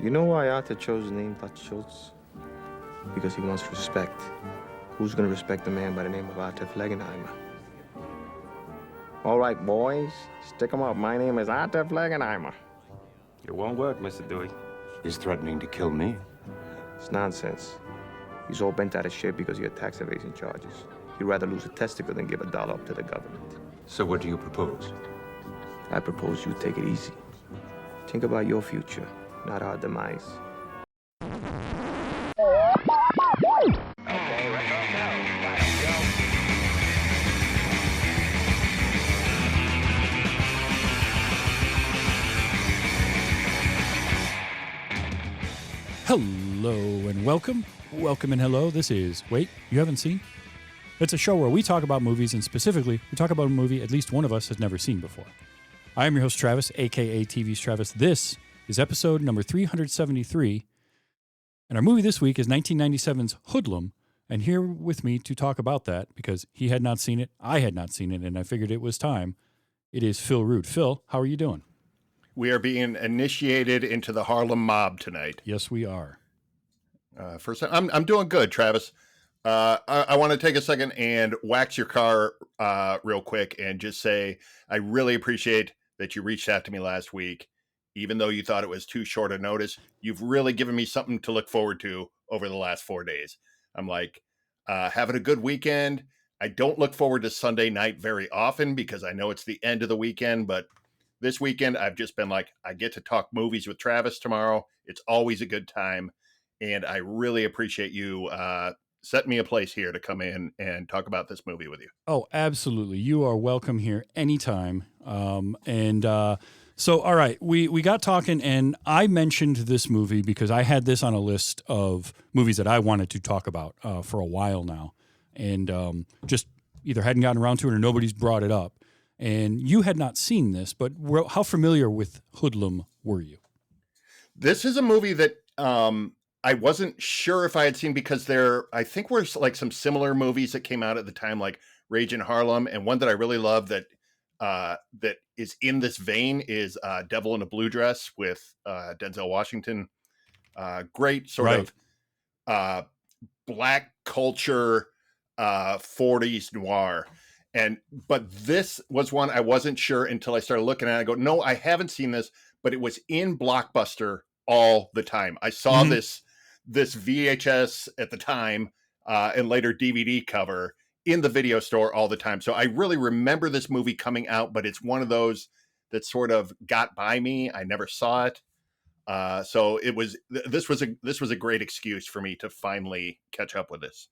You know why Arthur chose the name Dutch Schultz? Because he wants respect. Who's gonna respect a man by the name of Arthur Flegenheimer? All right, boys, stick 'em up. My name is Arthur Flegenheimer. It won't work, Mr. Dewey. He's threatening to kill me. It's nonsense. He's all bent out of shape because of your tax evasion charges. He'd rather lose a testicle than give $1 up to the government. So what do you propose? I propose you take it easy. Think about your future, not our demise. Okay, record now. Go. Hello and welcome. Welcome and hello. This is Wait, You Haven't Seen? It's a show where we talk about movies, and specifically, we talk about a movie at least one of us has never seen before. I am your host, Travis, a.k.a. TV's Travis. This is episode number 373, and our movie this week is 1997's Hoodlum, and here with me to talk about that, because he had not seen it, I had not seen it, and I figured it was time, it is Phil Rood. Phil, how are you doing? We are being initiated into the Harlem mob tonight. Yes, we are. First, I'm doing good, Travis. I want to take a second and wax your car real quick and just say I really appreciate that you reached out to me last week, even though you thought it was too short a notice. You've really given me something to look forward to over the last 4 days. I'm like having a good weekend. I don't look forward to Sunday night very often because I know it's the end of the weekend, but this weekend, I've just been like, I get to talk movies with Travis tomorrow. It's always a good time. And I really appreciate you setting me a place here to come in and talk about this movie with you. Oh, absolutely. You are welcome here anytime. So, all right, we got talking, and I mentioned this movie because I had this on a list of movies that I wanted to talk about for a while now. And just either hadn't gotten around to it or nobody's brought it up. And you had not seen this, but how familiar with Hoodlum were you? This is a movie that I wasn't sure if I had seen because I think were like some similar movies that came out at the time, like Rage in Harlem, and one that I really love that is in this vein is Devil in a Blue Dress with Denzel Washington. Great sort of black culture 40s noir. But this was one I wasn't sure until I started looking at it. I go, no, I haven't seen this, but it was in Blockbuster all the time. I saw this VHS at the time and later DVD cover in the video store all the time. So I really remember this movie coming out, but it's one of those that sort of got by me. I never saw it. So this was a great excuse for me to finally catch up with this.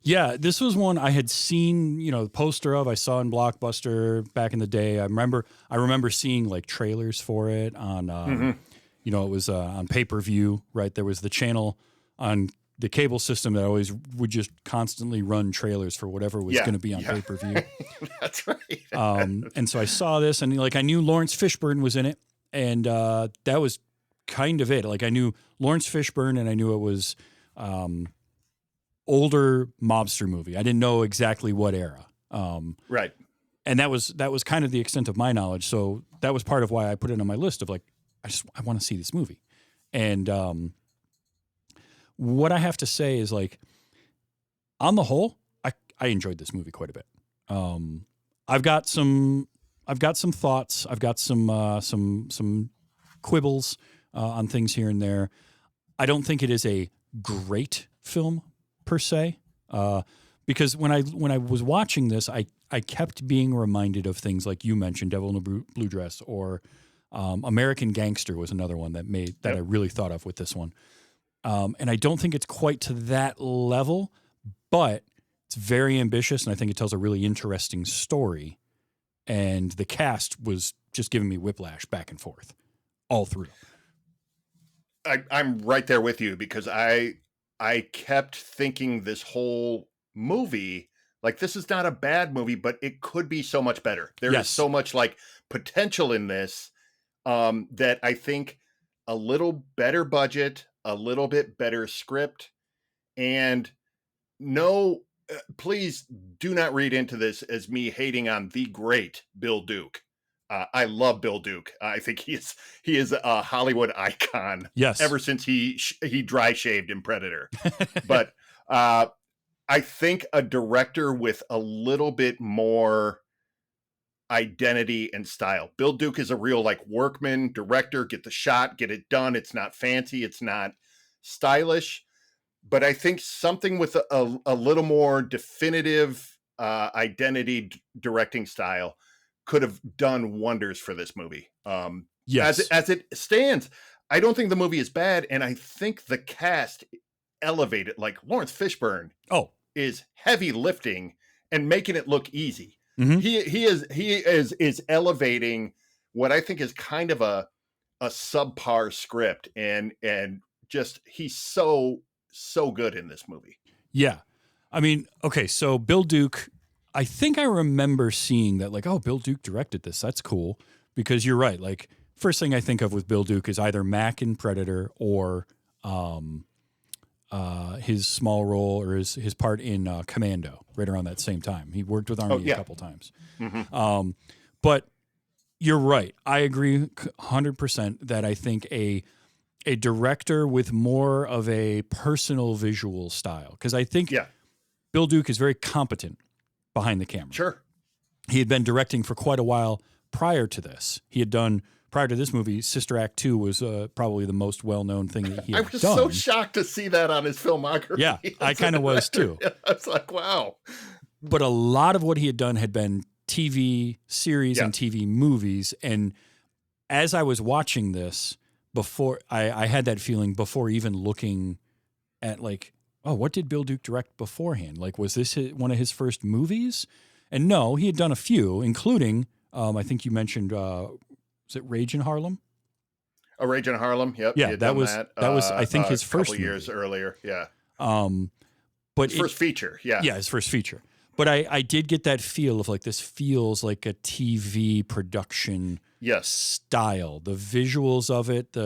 Yeah, this was one I had seen, the poster of. I saw in Blockbuster back in the day. I remember seeing like trailers for it on, it was on pay-per-view, right? There was the channel on the cable system that always would just constantly run trailers for whatever was going to be on pay-per-view. That's right. And so I saw this, and I knew Laurence Fishburne was in it, and that was kind of it. Like I knew Laurence Fishburne, and I knew it was older mobster movie. I didn't know exactly what era. Right. And that was kind of the extent of my knowledge. So that was part of why I put it on my list of like, I want to see this movie. And what I have to say is like, on the whole, I enjoyed this movie quite a bit. I've got some thoughts. I've got some quibbles on things here and there. I don't think it is a great film per se, because when I was watching this, I kept being reminded of things like you mentioned, Devil in a Blue Dress, or American Gangster was another one that I really thought of with this one. And I don't think it's quite to that level, but it's very ambitious, and I think it tells a really interesting story. And the cast was just giving me whiplash back and forth all through. I'm right there with you because I kept thinking this whole movie, like this is not a bad movie, but it could be so much better. There is so much like potential in this that I think a little better budget, a little bit better script, and please do not read into this as me hating on the great Bill Duke. I love Bill Duke. I think he is a Hollywood icon. Yes. Ever since he dry shaved in Predator. But I think a director with a little bit more identity and style. Bill Duke is a real like workman director, get the shot, get it done. It's not fancy, it's not stylish, but I think something with a little more definitive identity directing style could have done wonders for this movie. Yes. As it stands, I don't think the movie is bad, and I think the cast elevated, like Laurence Fishburne is heavy lifting and making it look easy. Mm-hmm. He is elevating what I think is kind of a subpar script, and just he's so good in this movie. Yeah. I mean, okay, so Bill Duke, I think I remember seeing that, like, oh, Bill Duke directed this. That's cool. Because you're right. Like, first thing I think of with Bill Duke is either Mac in Predator or his small role or his part in Commando right around that same time. He worked with Army a couple times. Mm-hmm. But you're right. I agree 100% that I think a director with more of a personal visual style, because I think Bill Duke is very competent behind the camera. Sure. He had been directing for quite a while prior to this. He had done, prior to this movie, Sister Act 2 was probably the most well-known thing that he had done. I was so shocked to see that on his filmography. Yeah, I kind of was too. I was like, wow. But a lot of what he had done had been TV series and TV movies. And as I was watching this, before I had that feeling before even looking at like, oh, what did Bill Duke direct beforehand? Like, was this one of his first movies? And no, he had done a few, including, I think you mentioned, was it Rage in Harlem? A Rage in Harlem, yep. Yeah, that was I think his first couple years movie. earlier, yeah. But his first feature, yeah. Yeah, his first feature. But I did get that feel of like, this feels like a TV production style. The visuals of it,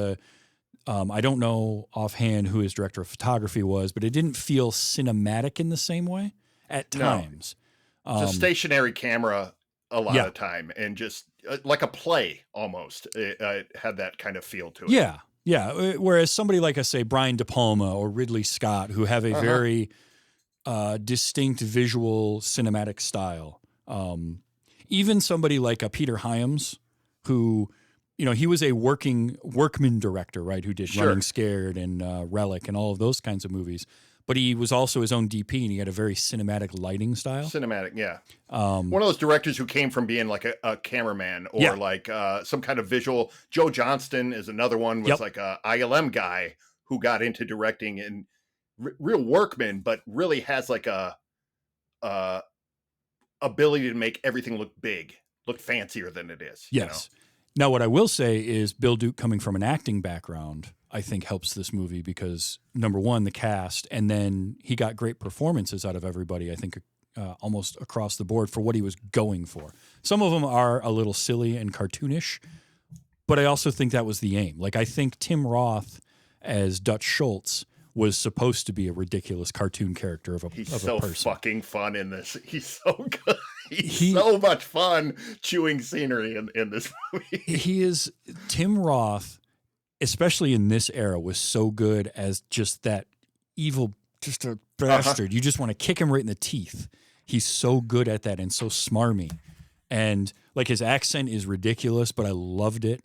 I don't know offhand who his director of photography was, but it didn't feel cinematic in the same way at times. It's a stationary camera a lot of time, and just like a play almost. It had that kind of feel to it. Yeah, yeah. Whereas somebody like, I say, Brian De Palma or Ridley Scott, who have a very distinct visual cinematic style. Even somebody like Peter Hyams, who, you know, he was a workman director, right? Who did Running Scared and Relic and all of those kinds of movies. But he was also his own DP, and he had a very cinematic lighting style. Cinematic, yeah. One of those directors who came from being like a cameraman or like some kind of visual. Joe Johnston is another one, was like a ILM guy who got into directing, and real workman, but really has like a ability to make everything look big, look fancier than it is. Yes. You know? Now, what I will say is Bill Duke, coming from an acting background, I think helps this movie because, number one, the cast, and then he got great performances out of everybody, I think, almost across the board for what he was going for. Some of them are a little silly and cartoonish, but I also think that was the aim. Like, I think Tim Roth as Dutch Schultz was supposed to be a ridiculous cartoon character of a person. He's so fucking fun in this. He's so good. He's so much fun chewing scenery in this movie. He is. Tim Roth, especially in this era, was so good as just that evil, just a bastard. You just want to kick him right in the teeth. He's so good at that and so smarmy. And like, his accent is ridiculous, but I loved it.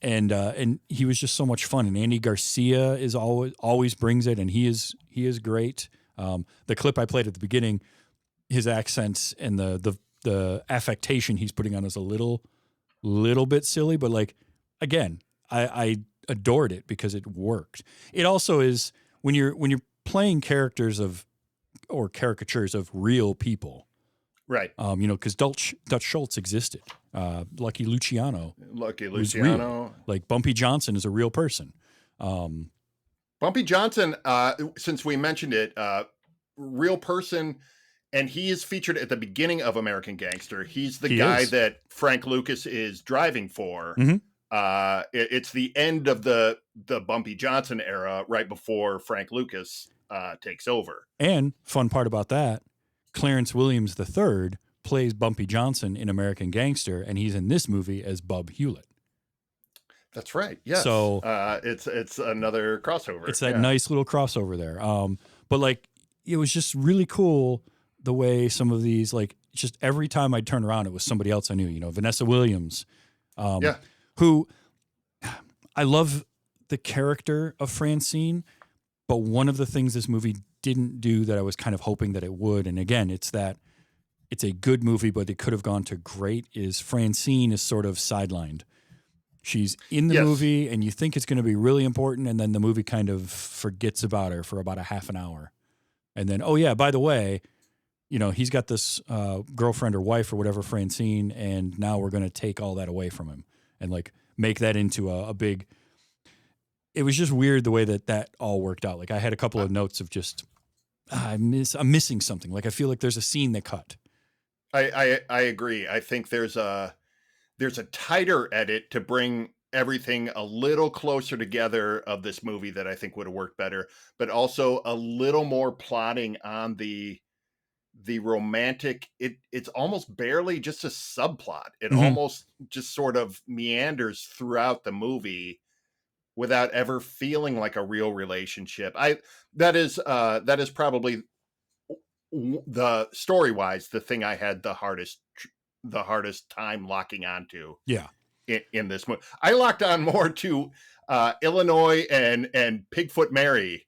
And he was just so much fun. And Andy Garcia is always brings it, and he is great. The clip I played at the beginning, his accents and the affectation he's putting on is a little bit silly, but like, again, I adored it because it worked. It also is when you're playing characters or caricatures of real people. Right. You know, because Dutch Schultz existed. Lucky Luciano. Like, Bumpy Johnson is a real person. Bumpy Johnson, since we mentioned it, real person, and he is featured at the beginning of American Gangster. He's the guy that Frank Lucas is driving for. Mm-hmm. It's the end of the Bumpy Johnson era, right before Frank Lucas takes over. And fun part about that, Clarence Williams III plays Bumpy Johnson in American Gangster, and he's in this movie as Bub Hewlett. That's right. Yes. So it's another crossover. It's that nice little crossover there. But like, it was just really cool the way some of these, like, just every time I'd turn around, it was somebody else I knew. You know, Vanessa Williams, who I love the character of Francine, but one of the things this movie didn't do that I was kind of hoping that it would, and again, it's a good movie, but it could have gone to great, is Francine is sort of sidelined. She's in the movie, and you think it's going to be really important, and then the movie kind of forgets about her for about a half an hour. And then, oh yeah, by the way, you know, he's got this girlfriend or wife or whatever, Francine, and now we're going to take all that away from him and like make that into a big... It was just weird the way that all worked out. Like I had a couple of notes of just, I'm missing something. Like I feel like there's a scene that cut. I agree. I think there's a tighter edit to bring everything a little closer together of this movie that I think would have worked better, but also a little more plotting on the romantic. It's almost barely just a subplot. It almost just sort of meanders throughout the movie without ever feeling like a real relationship. That is probably the story-wise the thing I had the hardest time locking onto. Yeah. In this movie, I locked on more to Illinois and Pigfoot Mary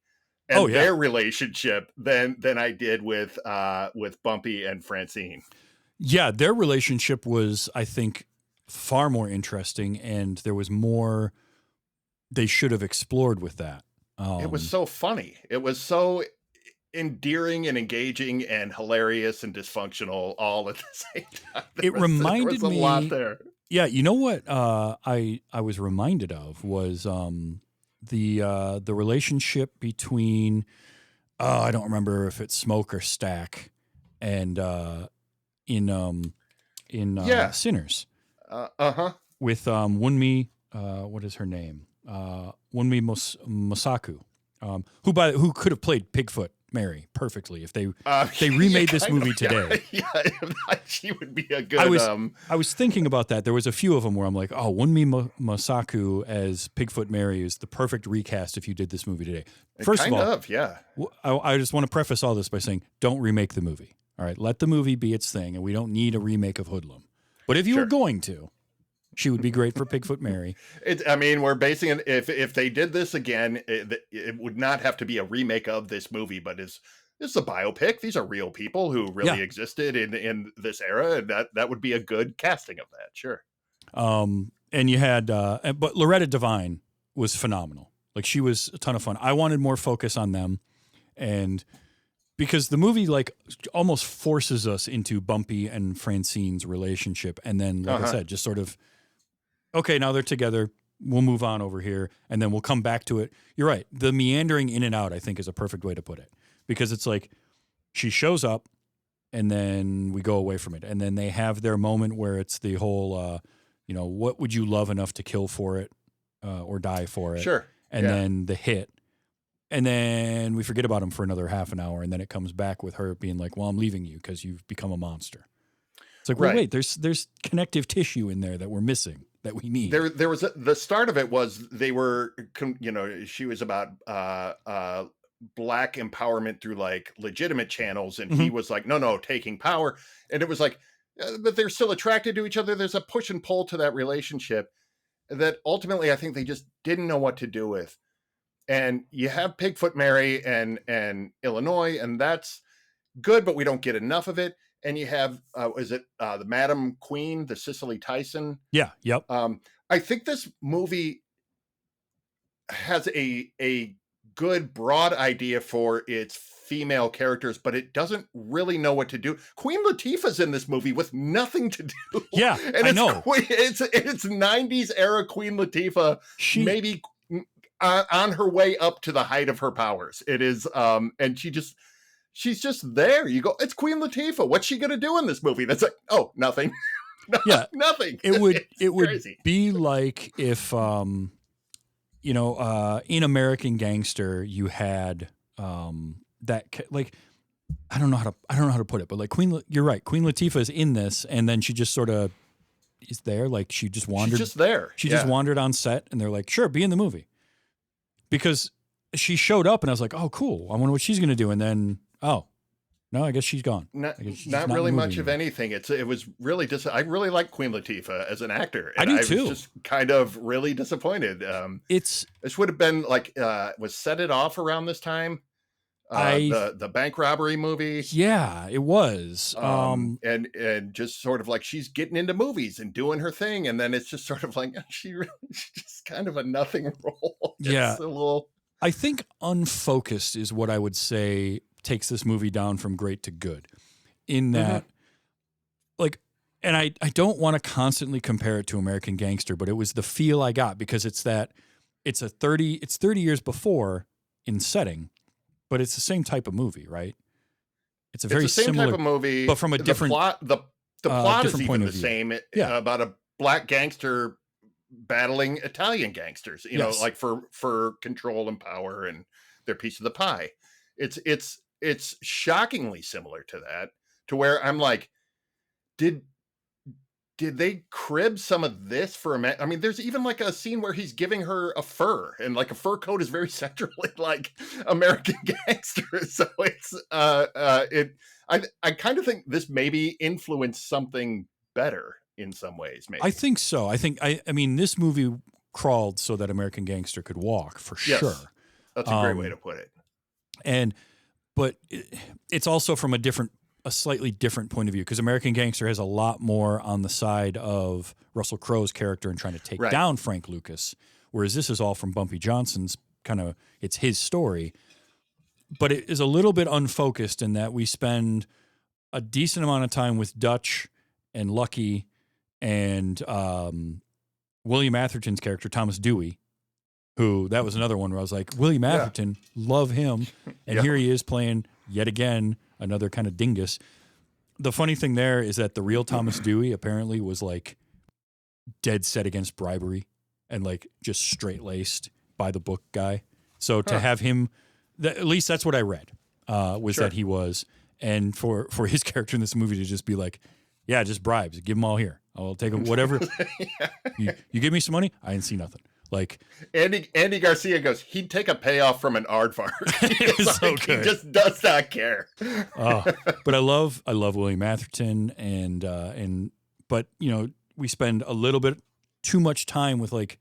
and their relationship than I did with Bumpy and Francine. Yeah, their relationship was, I think, far more interesting, and there was more they should have explored with that. It was so funny. It was so endearing and engaging and hilarious and dysfunctional all at the same time. There was a lot there. Yeah, you know what I was reminded of was the relationship between I don't remember if it's Smoke or Stack and in Sinners. With Wunmi what is her name? Wunmi Mosaku. Who could have played Pigfoot Mary perfectly if they remade this movie today. Yeah, she would be a good. I was thinking about that. There was a few of them where I'm like, oh, Wunmi Mosaku as Pigfoot Mary is the perfect recast if you did this movie today. First of all, I just want to preface all this by saying, don't remake the movie. All right, let the movie be its thing, and we don't need a remake of Hoodlum. But if you were going to, she would be great for Pigfoot Mary. We're basing it. If they did this again, it would not have to be a remake of this movie, but this is a biopic. These are real people who really existed in this era, and that would be a good casting of that. Sure. And you had, but Loretta Devine was phenomenal. Like she was a ton of fun. I wanted more focus on them, and because the movie like almost forces us into Bumpy and Francine's relationship, and then like I said, just sort of. Okay, now they're together. We'll move on over here, and then we'll come back to it. You're right. The meandering in and out, I think, is a perfect way to put it. Because it's like she shows up, and then we go away from it. And then they have their moment where it's the whole, what would you love enough to kill for it or die for it? Sure. And then the hit. And then we forget about him for another half an hour, and then it comes back with her being like, well, I'm leaving you because you've become a monster. It's like, well, wait, there's connective tissue in there that we're missing. That we need. There was the start of it was they were, she was about black empowerment through like legitimate channels, and he was like, no, taking power, and it was like, but they're still attracted to each other. There's a push and pull to that relationship that ultimately I think they just didn't know what to do with. And you have Pigfoot Mary and Illinois, and that's good, but we don't get enough of it. And you have, the Madam Queen, the Cicely Tyson? Yeah, yep. I think this movie has a good broad idea for its female characters, but it doesn't really know what to do. Queen Latifah's in this movie with nothing to do. Yeah, and I know. It's 90s era Queen Latifah, maybe on her way up to the height of her powers. It is, and she's just there. You go, it's Queen Latifah. What's she going to do in this movie? That's like, oh, nothing. Nothing. It would be like if, in American Gangster, you had that, like, I don't know how to put it, but like you're right. Queen Latifah is in this, and then she just sort of is there. Like she just wandered. She's just there. She just wandered on set, and they're like, "Sure, be in the movie," because she showed up, and I was like, "Oh, cool. I wonder what she's gonna do." And then, oh, no, I guess she's gone. Not, I guess she's not in really the much movie of anymore. anything. It was really I really like Queen Latifah as an actor. I And do too. was just kind of really disappointed. It's This would have been like was Set It Off around this time. The bank robbery movie. yeah, it was. And just sort of like she's getting into movies and doing her thing, and then it's just sort of like she's just kind of a nothing role. Yeah. It's a little. I think unfocused is what I would say takes this movie down from great to good. In that, like, and I don't want to constantly compare it to American Gangster, but it was the feel I got because it's 30 years before in setting, but it's the same type of movie, right? It's It's the same similar type of movie, but from a different the plot is different even point the of view. same. Yeah. About a black gangster battling Italian gangsters, you know, Yes. like for control and power and their piece of the pie. It's shockingly similar to that, to where I'm like, did they crib some of this for a minute? I mean, there's even like a scene where he's giving her a fur, and like a fur coat is very centrally like American Gangster. So it's I kind of think this maybe influenced something better in some ways. Maybe I think so. I mean, this movie crawled so that American Gangster could walk for Yes. sure. That's a great way to put it. But it's also from a slightly different point of view because American Gangster has a lot more on the side of Russell Crowe's character and trying to take Right. down Frank Lucas, whereas this is all from Bumpy Johnson's it's his story. But it is a little bit unfocused in that we spend a decent amount of time with Dutch and Lucky and William Atherton's character, Thomas Dewey, who that was another one where I was like, William Atherton, love him. And Yeah. here he is playing yet again another kind of dingus. The funny thing there is that the real Thomas Dewey apparently was like dead set against bribery and like just straight laced by the book guy. So to have him, at least that's what I read, was Sure. that he was. And for his character in this movie to just be like, yeah, just bribes, give them all here. I'll take them, whatever. you give me some money, I didn't see nothing. Like Andy Garcia goes, he'd take a payoff from an aardvark. It's so He good. just does not care. But I love William Atherton but you know, we spend a little bit too much time with like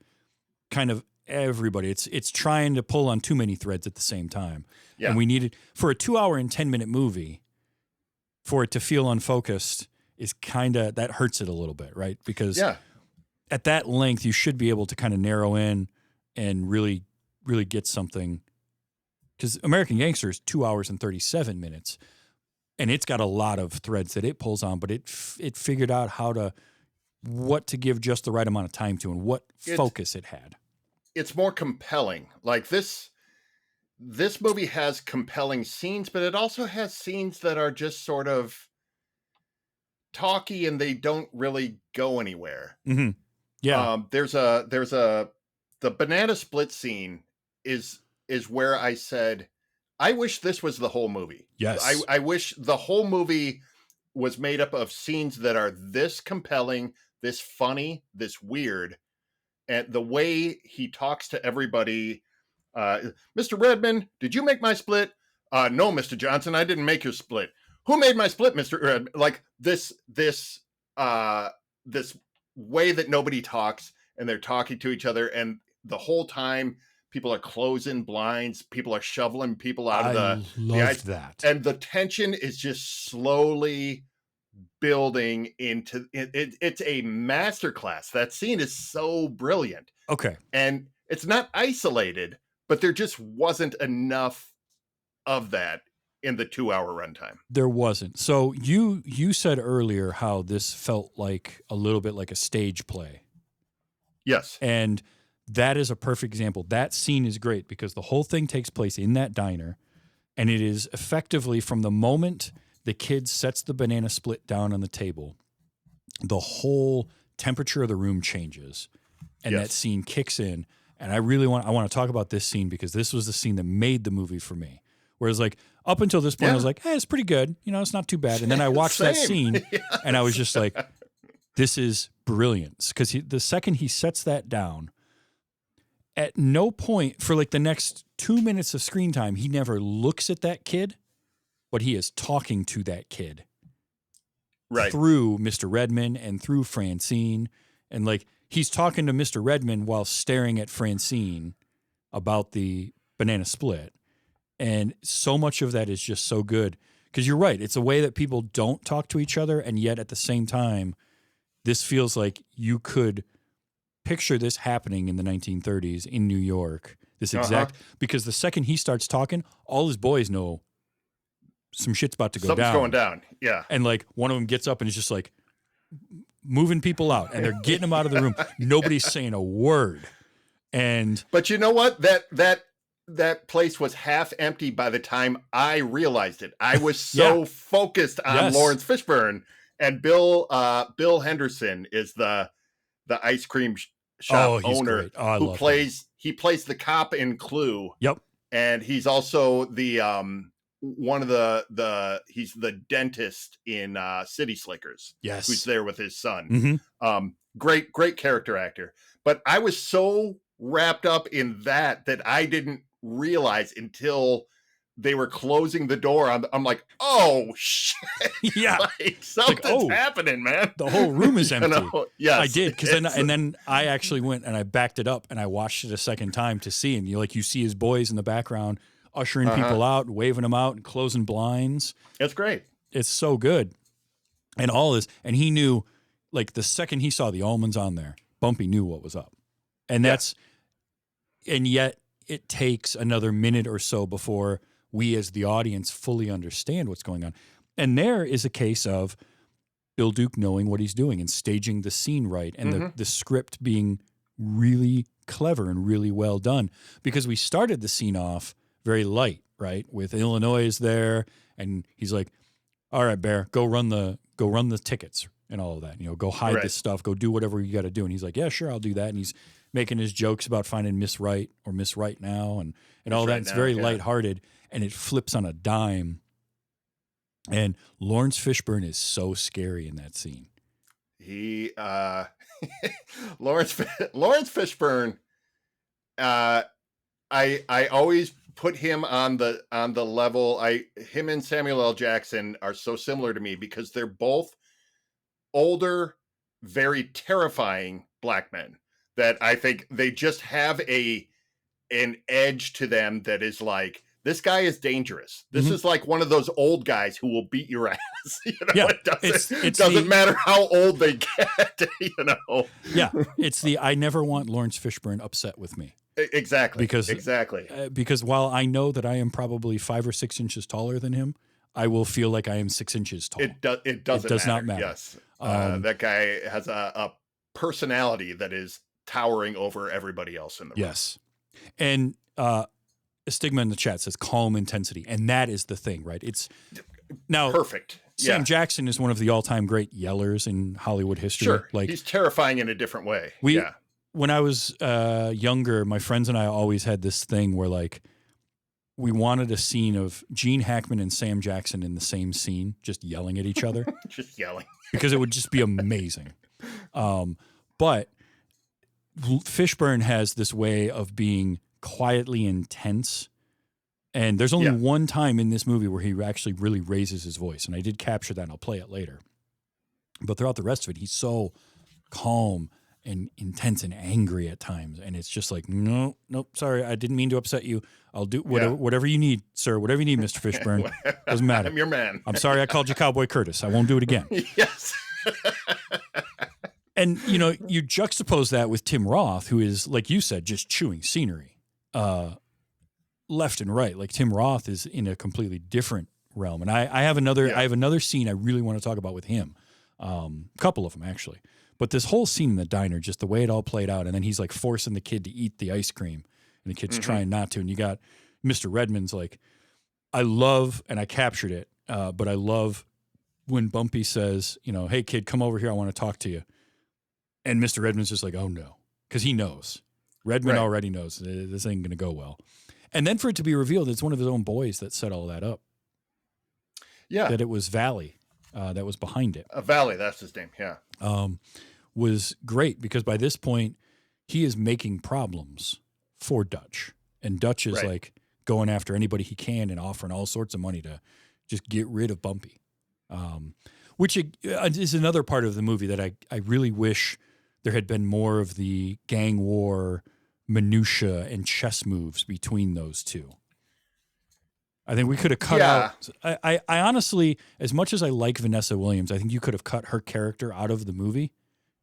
kind of everybody. It's trying to pull on too many threads at the same time. Yeah. And we needed for a 2 hour and 10-minute movie for it to feel unfocused is that hurts it a little bit, right? Because at that length, you should be able to kind of narrow in and really, really get something. Because American Gangster is 2 hours and 37 minutes, and it's got a lot of threads that it pulls on, but it figured out what to give just the right amount of time to and what focus it had. It's more compelling. Like this movie has compelling scenes, but it also has scenes that are just sort of talky and they don't really go anywhere. Mm-hmm. Yeah. The banana split scene is where I said, I wish this was the whole movie. Yes. I wish the whole movie was made up of scenes that are this compelling, this funny, this weird. And the way he talks to everybody, Mr. Redmond, did you make my split? No, Mr. Johnson, I didn't make your split. Who made my split, Mr. Redmond? Like this way that nobody talks and they're talking to each other, and the whole time people are closing blinds, people are shoveling people out of the ice. That. And the tension is just slowly building into it. It's a masterclass. That scene is so brilliant. Okay. And it's not isolated, but there just wasn't enough of that in the 2 hour runtime. There wasn't. So you said earlier how this felt like a little bit like a stage play. Yes. And that is a perfect example. That scene is great because the whole thing takes place in that diner, and it is effectively from the moment the kid sets the banana split down on the table, the whole temperature of the room changes, and that scene kicks in. And I want to talk about this scene because this was the scene that made the movie for me, Whereas like up until this point, I was like, it's pretty good. You know, it's not too bad. And then I watched that scene and I was just like, this is brilliant. Because the second he sets that down, at no point for like the next 2 minutes of screen time, he never looks at that kid, but he is talking to that kid. Right. Through Mr. Redmond and through Francine. And like he's talking to Mr. Redmond while staring at Francine about the banana split. And so much of that is just so good. Because you're right. It's a way that people don't talk to each other. And yet at the same time, this feels like you could picture this happening in the 1930s in New York. This exact, because the second he starts talking, all his boys know some shit's about to go Something's down. going down. Yeah. And like one of them gets up and is just like moving people out and they're getting them out of the room. Nobody's saying a word. But you know what? That place was half empty by the time I realized it. I was so focused on Laurence Fishburne, and Bill Henderson is the ice cream shop owner who plays the cop in Clue. Yep. And he's also the one of he's the dentist in City Slickers. Yes. Who's there with his son. Mm-hmm. Great character actor. But I was so wrapped up in that I didn't realize until they were closing the door. I'm like, oh shit. Yeah. Like, something's happening, man. The whole room is empty. Yes. I did. Then I actually went and I backed it up and I watched it a second time to see him. You see his boys in the background ushering people out, waving them out and closing blinds. It's great. It's so good. And all this, and he knew, like the second he saw the almonds on there, Bumpy knew what was up. And and yet it takes another minute or so before we as the audience fully understand what's going on. And there is a case of Bill Duke knowing what he's doing and staging the scene right, and the script being really clever and really well done, because we started the scene off very light, right? With Illinois is there, and he's like, all right, Bear, go run the tickets and all of that. Go hide this stuff, go do whatever you got to do. And he's like, yeah, sure, I'll do that. And he's making his jokes about finding Miss Right or Miss Right Now and all that. It's very lighthearted, and it flips on a dime. And Laurence Fishburne is so scary in that scene. He Laurence Fishburne, I always put him on the level. Him and Samuel L. Jackson are so similar to me because they're both older, very terrifying black men that I think they just have an edge to them that is like, this guy is dangerous. This is like one of those old guys who will beat your ass. It doesn't matter how old they get. Yeah, it's I never want Laurence Fishburne upset with me. Exactly. Because while I know that I am probably 5 or 6 inches taller than him, I will feel like I am 6 inches tall. It does not matter. Yes, that guy has a personality that is towering over everybody else in the room. Yes, and Stigma in the chat says calm intensity, and that is the thing, right? It's now perfect. Sam Jackson is one of the all-time great yellers in Hollywood history. Sure, like he's terrifying in a different way. When I was younger, my friends and I always had this thing where like we wanted a scene of Gene Hackman and Sam Jackson in the same scene, just yelling at each other. Just yelling. Because it would just be amazing. But Fishburne has this way of being quietly intense. And there's only one time in this movie where he actually really raises his voice. And I did capture that, and I'll play it later. But throughout the rest of it, he's so calm and intense and angry at times. And it's just like, nope, sorry, I didn't mean to upset you. I'll do whatever you need, sir. Whatever you need, Mr. Fishburne. Doesn't matter. I'm your man. I'm sorry I called you Cowboy Curtis. I won't do it again. Yes. And, you juxtapose that with Tim Roth, who is, like you said, just chewing scenery left and right. Like Tim Roth is in a completely different realm. And I have another scene I really want to talk about with him. A couple of them, actually. But this whole scene in the diner, just the way it all played out, and then he's like forcing the kid to eat the ice cream, and the kid's trying not to. And you got Mr. Redmond's like, I love, and I captured it, but I love when Bumpy says, hey kid, come over here, I want to talk to you. And Mr. Redmond's just like, oh no, because he knows. Redmond already knows this ain't going to go well. And then for it to be revealed, it's one of his own boys that set all that up. Yeah. That it was Valley that was behind it. Valley, that's his name. Yeah. Was great because by this point, he is making problems for Dutch. And Dutch is like going after anybody he can and offering all sorts of money to just get rid of Bumpy. Which is another part of the movie that I really wish there had been more of the gang war minutia and chess moves between those two. I think we could have cut out. I honestly, as much as I like Vanessa Williams, I think you could have cut her character out of the movie,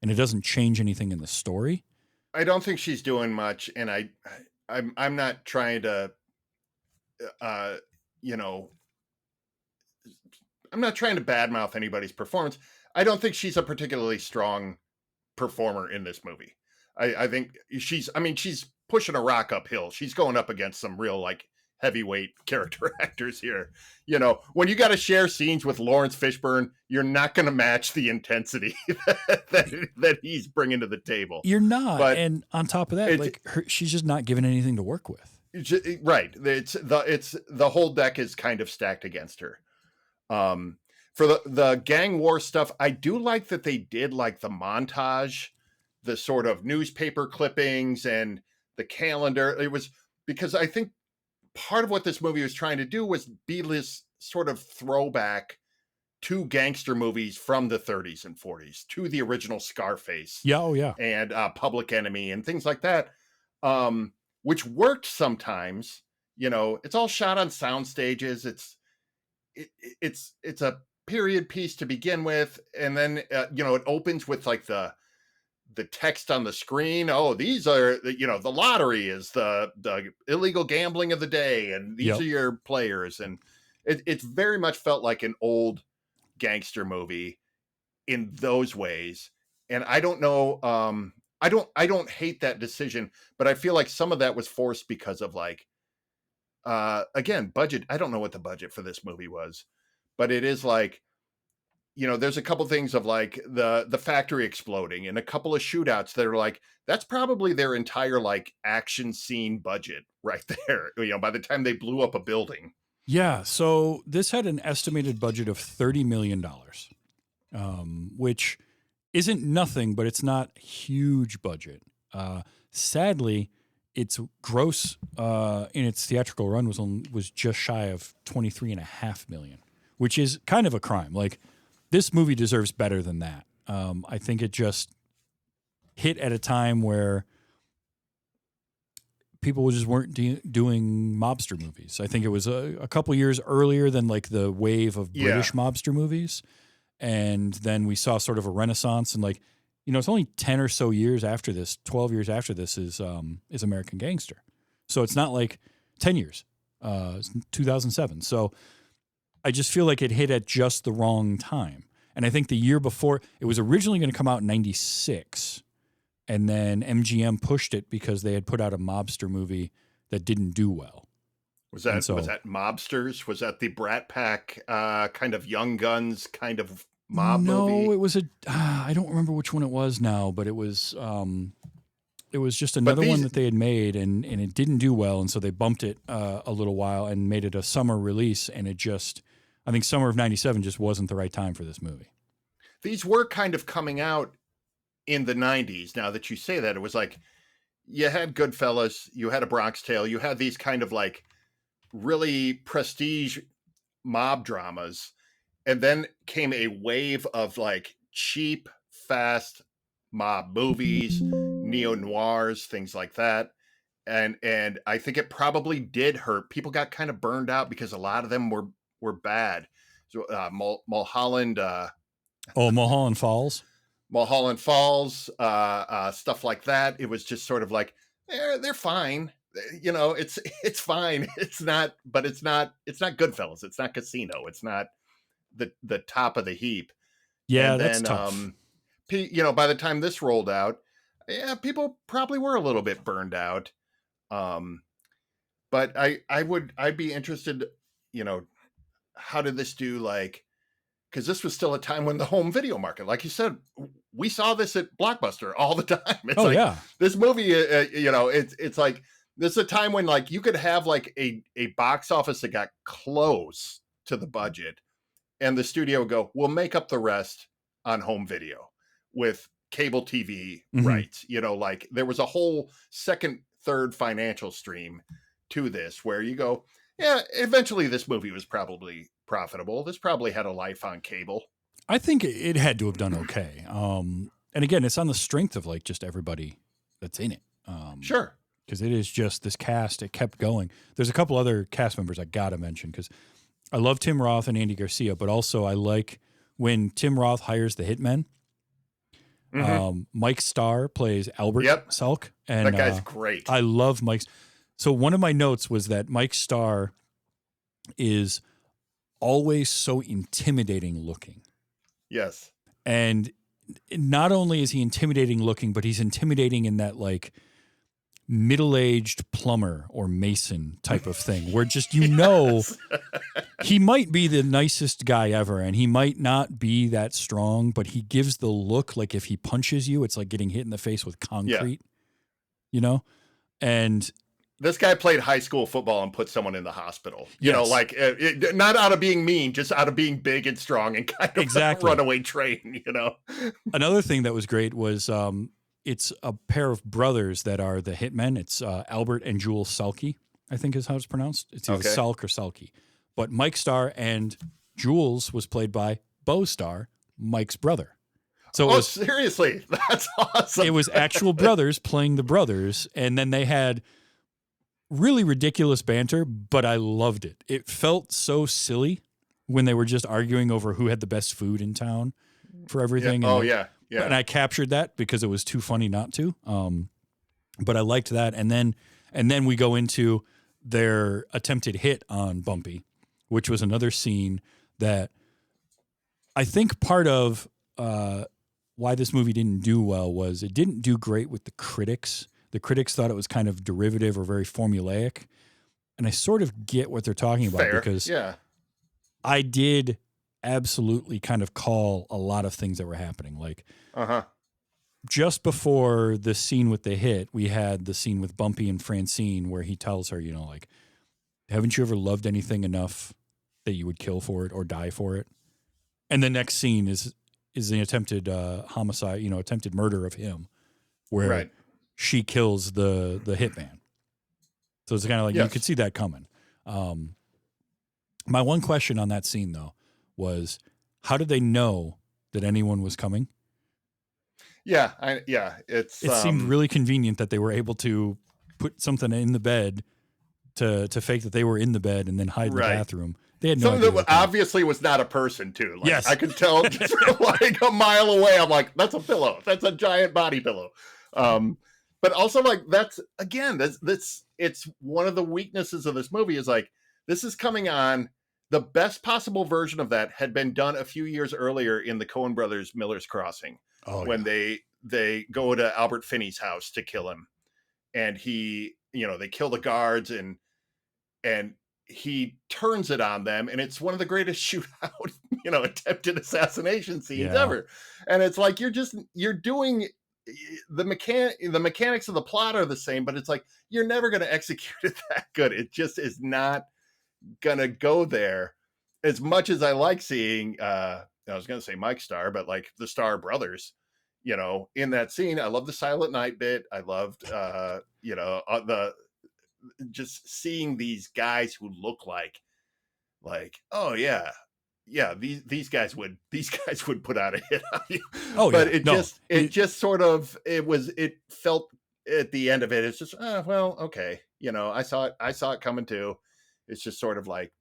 and it doesn't change anything in the story. I don't think she's doing much, and I'm not trying to, I'm not trying to badmouth anybody's performance. I don't think she's a particularly strong performer in this movie. I think she's pushing a rock uphill. She's going up against some real like heavyweight character actors here. You know, when you got to share scenes with Laurence Fishburne, you're not going to match the intensity that he's bringing to the table. You're not. But and on top of that, she's just not given anything to work with. Right. It's the whole deck is kind of stacked against her. For the gang war stuff, I do like that they did like the montage, the sort of newspaper clippings and the calendar. It was because I think part of what this movie was trying to do was be this sort of throwback to gangster movies from the 30s and 40s, to the original Scarface. Yeah, oh yeah. And Public Enemy and things like that, which worked sometimes. You know, it's all shot on sound stages. It's a period piece to begin with, and then it opens with like the text on the screen. Oh, these are the lottery is the illegal gambling of the day, and these are your players, and it's very much felt like an old gangster movie in those ways. And I don't know, I don't hate that decision, but I feel like some of that was forced because of like again, budget. I don't know what the budget for this movie was, but it is like, there's a couple things of like the factory exploding and a couple of shootouts that are like, that's probably their entire like action scene budget right there. By the time they blew up a building. Yeah. So this had an estimated budget of $30 million, which isn't nothing, but it's not a huge budget. Sadly, its gross in its theatrical run was just shy of $23.5 million, which is kind of a crime. Like, this movie deserves better than that. I think it just hit at a time where people just weren't doing mobster movies. I think it was a couple years earlier than like the wave of British mobster movies. And then we saw sort of a renaissance, and like, it's only 10 or so years after this, 12 years after this is American Gangster. So it's not like 10 years, it's 2007. So I just feel like it hit at just the wrong time. And I think the year before, it was originally going to come out in 96. And then MGM pushed it because they had put out a mobster movie that didn't do well. Was that Mobsters? Was that the Brat Pack kind of Young Guns kind of mob movie? No, it was I don't remember which one it was now, but it was just another one that they had made, and it didn't do well. And so they bumped it a little while and made it a summer release. And I think summer of 97 just wasn't the right time for this movie. These were kind of coming out in the 90s. Now that you say that, it was like, you had Goodfellas, you had A Bronx Tale, you had these kind of like really prestige mob dramas. And then came a wave of like cheap, fast mob movies, neo-noirs, things like that. And I think it probably did hurt. People got kind of burned out because a lot of them were bad. So Mulholland Falls. Mulholland Falls, stuff like that. It was just sort of like, they're fine. It's fine. It's not Goodfellas. It's not Casino. It's not the top of the heap. Yeah, and that's then, tough. By the time this rolled out, people probably were a little bit burned out. But I'd be interested, how did this do, like, because this was still a time when the home video market, like you said, we saw this at Blockbuster all the time. It's this movie, it's like This is a time when like you could have like a box office that got close to the budget, and the studio would go, we'll make up the rest on home video with cable TV rights. You know, like there was a whole second, third financial stream to this where you go, yeah, eventually this movie was probably profitable. This probably had a life on cable. I think it had to have done okay. And again, it's on the strength of like just everybody that's in it. Sure. Because it is just this cast, it kept going. There's a couple other cast members I got to mention because I love Tim Roth and Andy Garcia, but also I like when Tim Roth hires the hitmen. Mike Starr plays Albert Selk. And that guy's great. I love Mike's. So one of my notes was that Mike Starr is always so intimidating looking. Yes. And not only is he intimidating looking, but he's intimidating in that like middle-aged plumber or mason type of thing where just, you know, he might be the nicest guy ever and he might not be that strong, but he gives the look like if he punches you, it's like getting hit in the face with concrete, you know? And this guy played high school football and put someone in the hospital. You know, like not out of being mean, just out of being big and strong and kind of a runaway train, you know? Another thing that was great was it's a pair of brothers that are the hitmen. It's Albert and Jules Selke, I think is how it's pronounced. It's either Selk or Selke. But Mike Starr and Jules was played by Bo Starr, Mike's brother. So it was, seriously? That's awesome. It was actual brothers playing the brothers, and then they had really ridiculous banter, but I loved it. It felt so silly when they were just arguing over who had the best food in town for everything. Yeah. And Yeah. And I captured that because it was too funny not to. But I liked that. And then we go into their attempted hit on Bumpy, which was another scene that I think part of why this movie didn't do well was it didn't do great with the critics. The critics thought it was kind of derivative or very formulaic. And I sort of get what they're talking about because I did absolutely kind of call a lot of things that were happening. Like just before the scene with the hit, we had the scene with Bumpy and Francine where he tells her, you know, like, haven't you ever loved anything enough that you would kill for it or die for it? And the next scene is the attempted homicide, you know, attempted murder of him where she kills the hitman. So it's kind of like, you could see that coming. My one question on that scene though was, how did they know that anyone was coming? It seemed really convenient that they were able to put something in the bed to fake that they were in the bed and then hide in the bathroom. They had no idea. Something that obviously was not a person too. Like, I could tell just like a mile away. I'm like, that's a pillow. That's a giant body pillow. But also like that's it's one of the weaknesses of this movie is like this is coming on. The best possible version of that had been done a few years earlier in the Coen brothers' Miller's Crossing, when they go to Albert Finney's house to kill him, and he, you know, they kill the guards and he turns it on them, and it's one of the greatest shootout, you know, attempted assassination scenes ever. And it's like you're doing the mechanics of the plot are the same, but it's like you're never going to execute it that good. It just is not gonna go there. As much as I like seeing I was gonna say Mike Starr, but like the Starr brothers, you know, in that scene. I love the Silent Night bit. I loved you know, the just seeing these guys who look like oh yeah these guys would put out a hit on you. But it just sort of it felt at the end of it, it's just well, okay, you know, I saw it coming too. It's just sort of like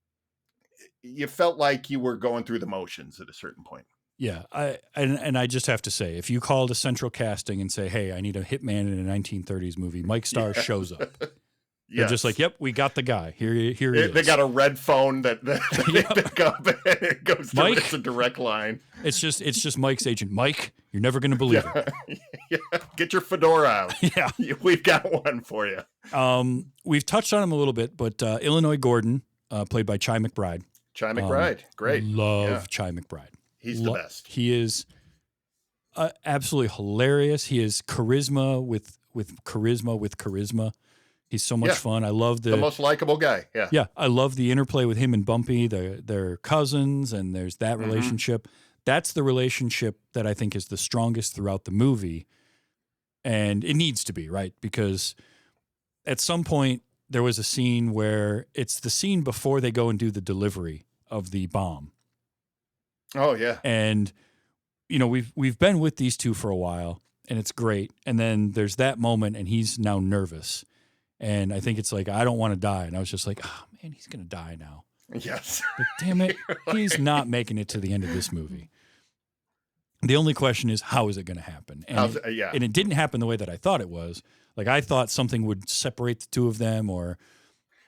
you felt like you were going through the motions at a certain point. Yeah, I just have to say, if you called a central casting and say, "Hey, I need a hitman in a 1930s movie," Mike Starr shows up. They're just like, "Yep, we got the guy. Here he is." They got a red phone that they pick up and it goes through. It's a direct line. It's just Mike's agent. Mike, you're never going to believe it. Get your fedora out. Yeah, we've got one for you. We've touched on him a little bit, but Illinois Gordon, played by Chi McBride. Chi McBride, great. Love Chi McBride. He's the best. He is absolutely hilarious. He is charisma with charisma. He's so much fun. I love the most likable guy. Yeah. Yeah, I love the interplay with him and Bumpy. They're cousins, and there's that relationship. That's the relationship that I think is the strongest throughout the movie. And it needs to be, right? Because at some point there was a scene where it's the scene before they go and do the delivery of the bomb. Oh yeah. And you know, we've been with these two for a while, and it's great. And then there's that moment, and he's now nervous. And I think it's like, I don't want to die. And I was just like, oh man, he's gonna die now. Yes. Like, damn it, he's not making it to the end of this movie. The only question is, how is it going to happen? And and it didn't happen the way that I thought it was. Like, I thought something would separate the two of them or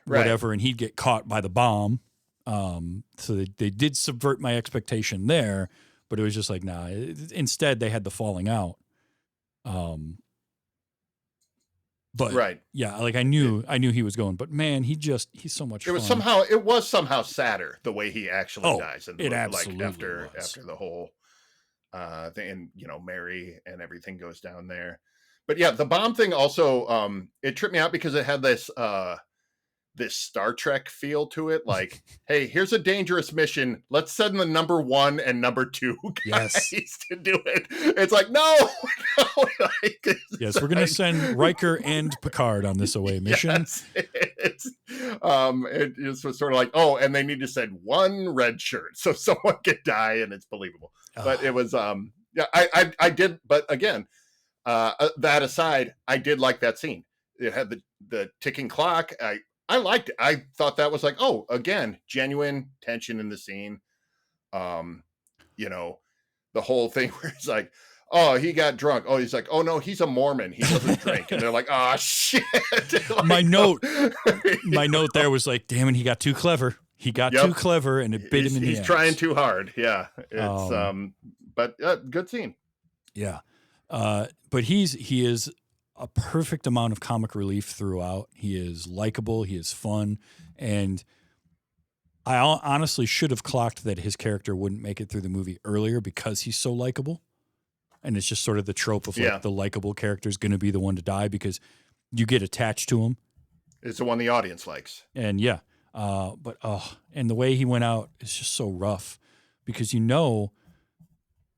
whatever, and he'd get caught by the bomb. So they did subvert my expectation there, but it was just like, nah. Instead, they had the falling out. But yeah, like I knew he was going, but man, he's so much fun. It was somehow sadder the way he actually dies. And it absolutely like after was. the whole thing, and you know, Mary and everything goes down there. But yeah, the bomb thing also it tripped me out because it had this Star Trek feel to it. Like, hey, here's a dangerous mission. Let's send the number 1 and number 2 guys to do it. It's like, no. Yes, we're going to send Riker and Picard on this away mission. Yes, it was sort of like, oh, and they need to send 1 red shirt so someone can die, and it's believable. But it was, I did. But again, that aside, I did like that scene. It had the ticking clock. I liked it. I thought that was like, oh, again, genuine tension in the scene. You know, the whole thing where it's like, oh, he got drunk. Oh, he's like, oh no, he's a Mormon. He doesn't drink. And they're like, oh shit. Like, my note there was like, damn it, he got too clever. He got too clever, and it bit him in the ass. He's trying too hard. Yeah. It's but good scene. Yeah. But he is a perfect amount of comic relief throughout. He is likable. He is fun. And I honestly should have clocked that his character wouldn't make it through the movie earlier because he's so likable. And it's just sort of the trope of like the likable character is going to be the one to die because you get attached to him. It's the one the audience likes. And and the way he went out is just so rough because, you know,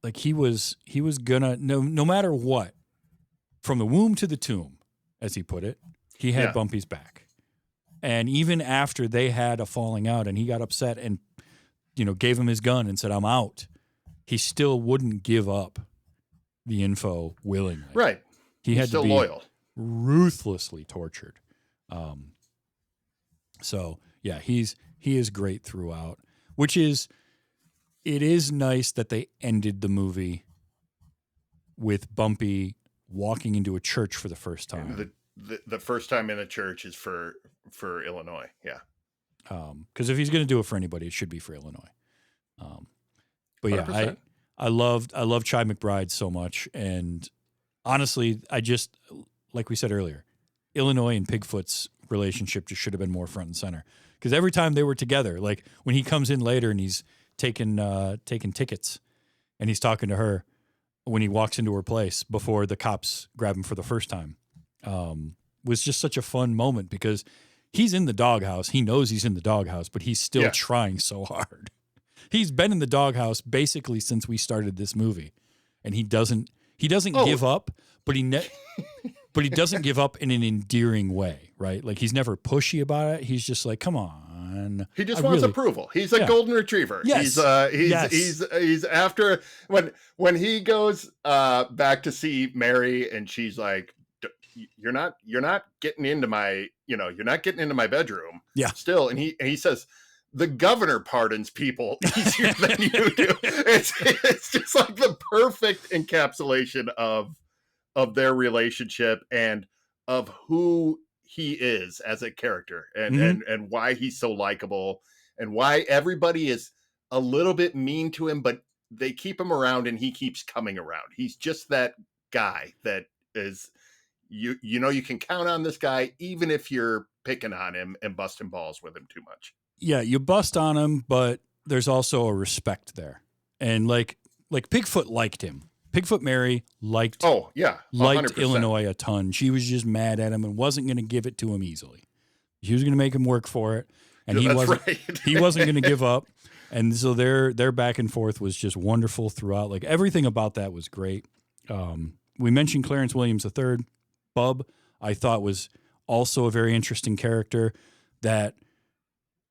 like he was gonna, no matter what, from the womb to the tomb, as he put it, he had Bumpy's back. And even after they had a falling out and he got upset and, you know, gave him his gun and said, I'm out, he still wouldn't give up the info willingly. Right. He's had still to be loyal. Ruthlessly tortured. So yeah, he is great throughout, it is nice that they ended the movie with Bumpy walking into a church for the first time. The first time in a church is for Illinois. Yeah. Because if he's going to do it for anybody, it should be for Illinois. But yeah, 100%. I love Chi McBride so much. And honestly, I just, like we said earlier, Illinois and Pigfoot's relationship just should have been more front and center. Because every time they were together, like when he comes in later and he's taking tickets and he's talking to her when he walks into her place before the cops grab him for the first time, was just such a fun moment because he's in the doghouse. He knows he's in the doghouse, but he's still trying so hard. He's been in the doghouse basically since we started this movie, and he doesn't give up, but he doesn't give up in an endearing way, right? Like he's never pushy about it. He's just like, come on. He just wants approval. He's a golden retriever. Yes. He's after when he goes back to see Mary and she's like, you're not getting into my, you're not getting into my bedroom. Yeah. Still. And he says, the governor pardons people easier than you do. It's just like the perfect encapsulation of their relationship and of who he is as a character and why he's so likable and why everybody is a little bit mean to him, but they keep him around and he keeps coming around. He's just that guy that is, you can count on this guy, even if you're picking on him and busting balls with him too much. Yeah, you bust on him, but there's also a respect there. And like Bigfoot liked him. Pigfoot Mary liked Oh yeah, 100%. Illinois a ton. She was just mad at him and wasn't going to give it to him easily. She was going to make him work for it, and Yeah, he that's wasn't. right. He wasn't going to give up. And so their back and forth was just wonderful throughout. Like everything about that was great. We mentioned Clarence Williams III. Bub, I thought was also a very interesting character that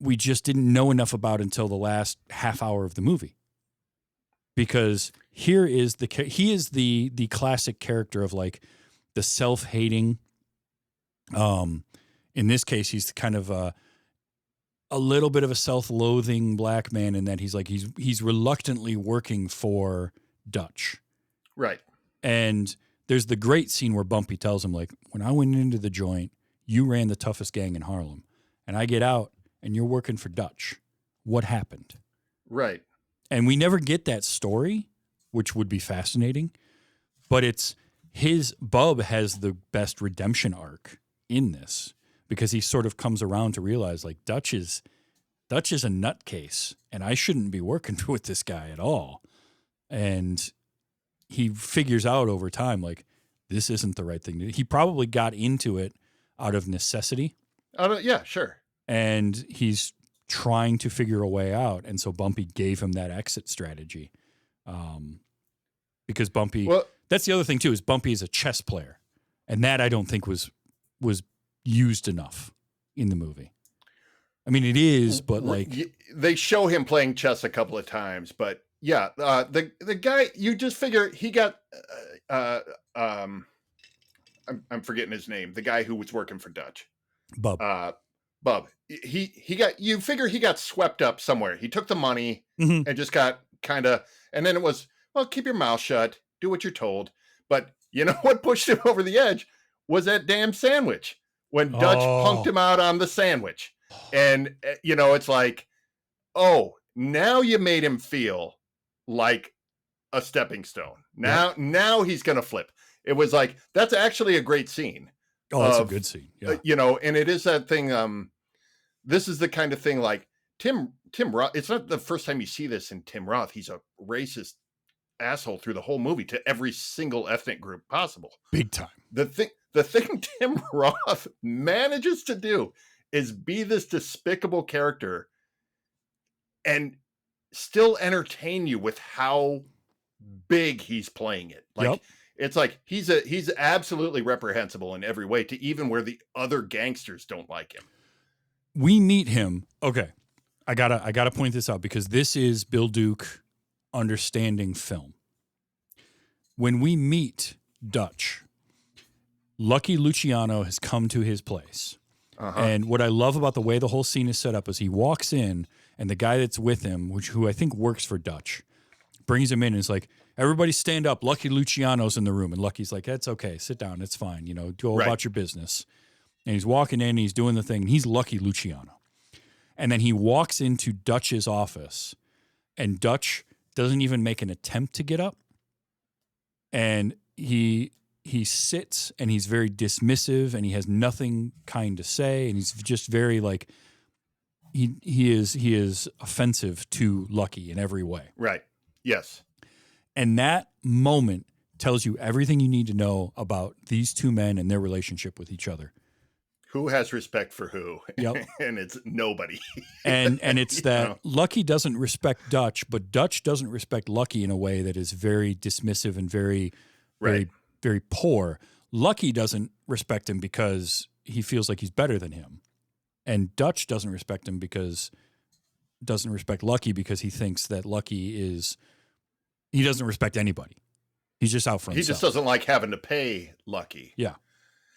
we just didn't know enough about until the last half hour of the movie. Because he is the classic character of like the self-hating. In this case, he's kind of a little bit of a self-loathing black man in that he's reluctantly working for Dutch. Right. And there's the great scene where Bumpy tells him, like, when I went into the joint, you ran the toughest gang in Harlem. And I get out and you're working for Dutch. What happened? Right. And we never get that story, which would be fascinating. But it's Bub has the best redemption arc in this because he sort of comes around to realize like Dutch is a nutcase and I shouldn't be working with this guy at all. And he figures out over time, like, this isn't the right thing to do. He probably got into it out of necessity. Yeah, sure. And he's trying to figure a way out. And so Bumpy gave him that exit strategy. Because Bumpy, that's the other thing too, is Bumpy is a chess player. And that I don't think was used enough in the movie. I mean, it is, but like they show him playing chess a couple of times, but yeah, the guy, you just figure he got, I'm forgetting his name. The guy who was working for Dutch. Bub. Bub. You figure he got swept up somewhere. He took the money and just got kind of, and then it was, well, keep your mouth shut, do what you're told. But you know what pushed him over the edge was that damn sandwich when Dutch punked him out on the sandwich. And, you know, it's like, oh, now you made him feel like a stepping stone. Now he's going to flip. It was like, that's actually a great scene. Oh, that's a good scene. Yeah. You know, and it is that thing. This is the kind of thing like Tim Roth. It's not the first time you see this in Tim Roth. He's a racist asshole through the whole movie to every single ethnic group possible. Big time. The thing Tim Roth manages to do is be this despicable character and still entertain you with how big he's playing it. Like, it's like he's absolutely reprehensible in every way, to even where the other gangsters don't like him. We meet him. Okay. I gotta point this out because this is Bill Duke understanding film. When we meet Dutch, Lucky Luciano has come to his place. And what I love about the way the whole scene is set up is he walks in and the guy that's with him, who I think works for Dutch, brings him in and is like, everybody stand up. Lucky Luciano's in the room. And Lucky's like, that's okay. Sit down. It's fine. You know, go about your business. And he's walking in, he's doing the thing. And he's Lucky Luciano. And then he walks into Dutch's office and Dutch doesn't even make an attempt to get up. And he sits and he's very dismissive and he has nothing kind to say. And he's just very like, he is offensive to Lucky in every way. Right. Yes. And that moment tells you everything you need to know about these two men and their relationship with each other. Who has respect for who? Yep. And it's nobody. And it's that Lucky doesn't respect Dutch, but Dutch doesn't respect Lucky in a way that is very dismissive and very, very, very poor. Lucky doesn't respect him because he feels like he's better than him. And Dutch doesn't respect him doesn't respect Lucky because he thinks that Lucky he doesn't respect anybody. He's just out for himself. He just doesn't like having to pay Lucky. Yeah.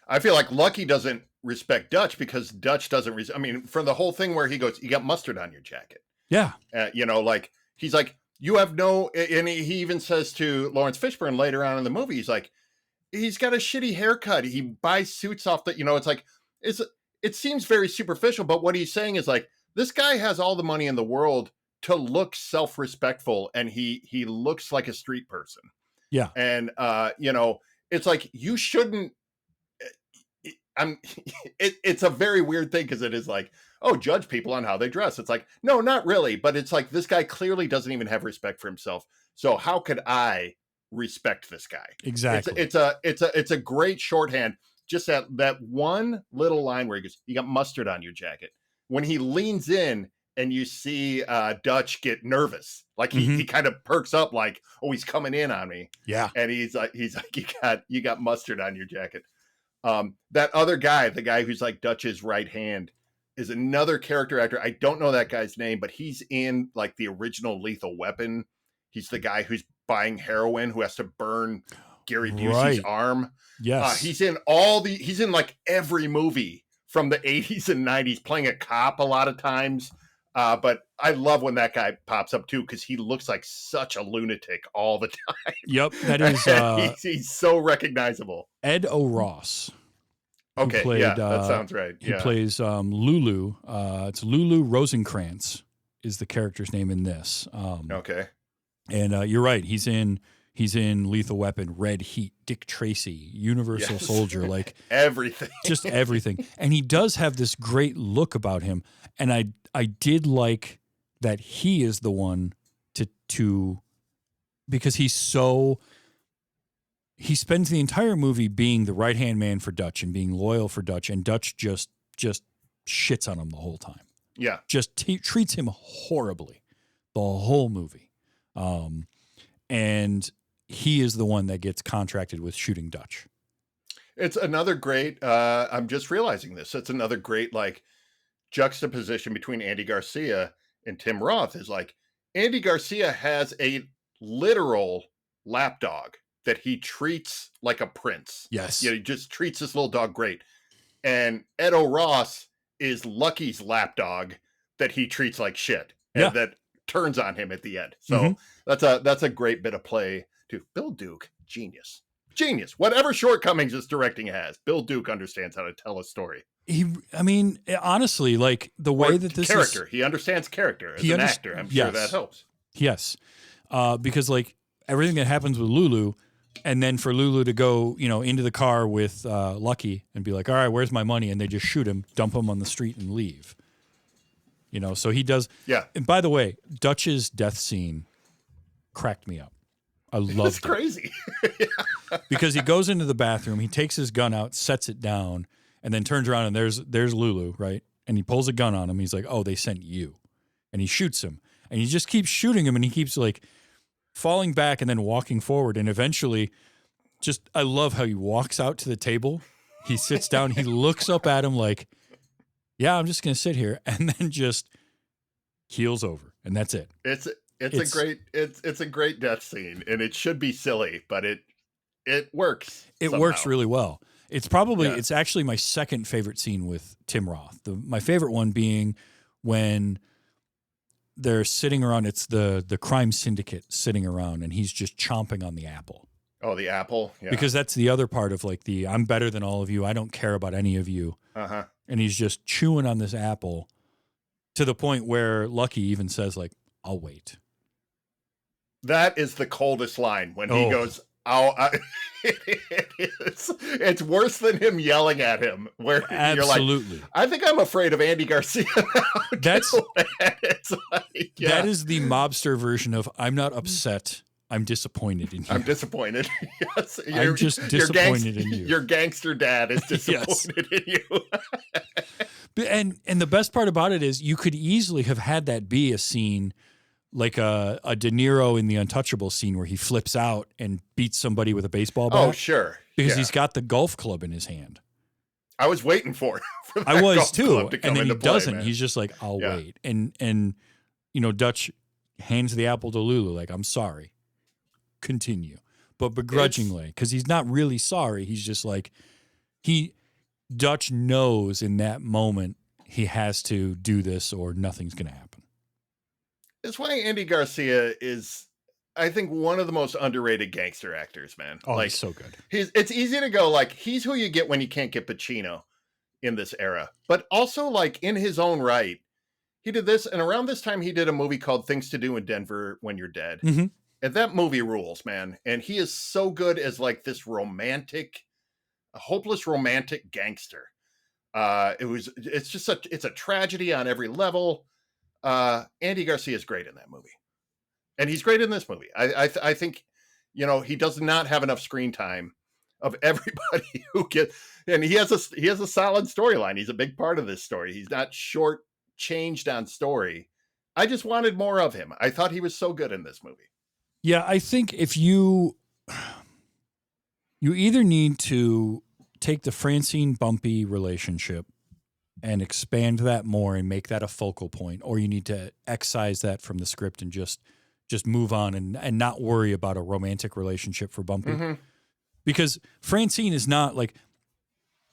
I feel like Lucky doesn't respect Dutch because Dutch doesn't I mean, from the whole thing where he goes, you got mustard on your jacket. Yeah. You know, like, he's like, you have no, and he even says to Laurence Fishburne later on in the movie, he's like, he's got a shitty haircut. He buys suits off the, you know, it's like, it seems very superficial, but what he's saying is like, this guy has all the money in the world to look self-respectful, and he looks like a street person. Yeah. And, you know, it's like, you shouldn't, it's a very weird thing because it is like, oh, judge people on how they dress. It's like, no, not really. But it's like, this guy clearly doesn't even have respect for himself. So how could I respect this guy. Exactly. It's a great shorthand. Just that one little line where he goes, "You got mustard on your jacket." When he leans in and you see Dutch get nervous, like he kind of perks up, like, "Oh, he's coming in on me." Yeah. And he's like, "You got mustard on your jacket." That other guy, the guy who's like Dutch's right hand, is another character actor. I don't know that guy's name, but he's in like the original Lethal Weapon. He's the guy who's buying heroin, who has to burn Gary Busey's arm. Yes. He's in like every movie from the 80s and 90s, playing a cop a lot of times. But I love when that guy pops up too, because he looks like such a lunatic all the time. Yep, that is he's so recognizable. Ed O'Ross. Okay, played, yeah, that sounds right. He plays Lulu. It's Lulu Rosencrantz is the character's name in this. Okay, and you're right. He's in Lethal Weapon, Red Heat, Dick Tracy, Universal Soldier, like everything, just everything. And he does have this great look about him. And I did like that he is the one to because he spends the entire movie being the right-hand man for Dutch and being loyal for Dutch, and Dutch just shits on him the whole time. Yeah. Just treats him horribly the whole movie. And he is the one that gets contracted with shooting Dutch. It's another great, I'm just realizing this. It's another great, like, juxtaposition between Andy Garcia and Tim Roth is like, Andy Garcia has a literal lapdog that he treats like a prince. Yes. He just treats this little dog great. And Ed O'Ross is Lucky's lapdog that he treats like shit. And that turns on him at the end. So that's a great bit of play too. Bill Duke, genius. Whatever shortcomings this directing has, Bill Duke understands how to tell a story. Honestly, like the way that this character, he understands character as an actor. I'm sure that helps. Yes. Because like everything that happens with Lulu, and then for Lulu to go, into the car with Lucky and be like, all right, where's my money? And they just shoot him, dump him on the street and leave. So he does. Yeah. And by the way, Dutch's death scene cracked me up. I loved it. It's crazy. Because he goes into the bathroom, he takes his gun out, sets it down, and then turns around and there's Lulu, right? And he pulls a gun on him. He's like, oh, they sent you. And he shoots him. And he just keeps shooting him, and he keeps like falling back and then walking forward. And eventually, I love how he walks out to the table. He sits down, he looks up at him like, yeah, I'm just going to sit here, and then just keels over. And that's it. It's a great death scene, and it should be silly, but it works. It works really well. It's actually my second favorite scene with Tim Roth. My favorite one being when they're sitting around. It's the crime syndicate sitting around, and he's just chomping on the apple. Oh, the apple. Yeah. Because that's the other part of like I'm better than all of you. I don't care about any of you. Uh-huh. And he's just chewing on this apple to the point where Lucky even says like, I'll wait. That is the coldest line when he goes, it's worse than him yelling at him where Absolutely. You're like, I think I'm afraid of Andy Garcia now. That is the mobster version of I'm not upset. I'm disappointed in you. I'm disappointed. Yes. I'm just disappointed in you. Your gangster dad is disappointed in you. And the best part about it is you could easily have had that be a scene like a De Niro in the Untouchable scene where he flips out and beats somebody with a baseball bat. Oh, sure. Because he's got the golf club in his hand. I was waiting for that I was golf too. club to come And then he into play, doesn't. man. He's just like, I'll wait. And Dutch hands the apple to Lulu like, I'm sorry. Continue. But begrudgingly, because he's not really sorry. He's just like, Dutch knows in that moment he has to do this or nothing's going to happen. It's why Andy Garcia is, I think, one of the most underrated gangster actors, man. Oh, he's so good. It's easy to go like, he's who you get when you can't get Pacino in this era. But also, like, in his own right, he did this, and around this time, he did a movie called Things to Do in Denver When You're Dead. Mm-hmm. And that movie rules, man. And he is so good as, like, this hopeless romantic gangster. It's a tragedy on every level. Andy Garcia is great in that movie, and he's great in this movie. I think he does not have enough screen time of everybody who and he has a solid storyline. He's a big part of this story. He's not changed on story. I just wanted more of him. I thought he was so good in this movie. Yeah, I think if you either need to take the Francine Bumpy relationship and expand that more and make that a focal point, or you need to excise that from the script and just move on and not worry about a romantic relationship for Bumpy. Mm-hmm. Because Francine is not like,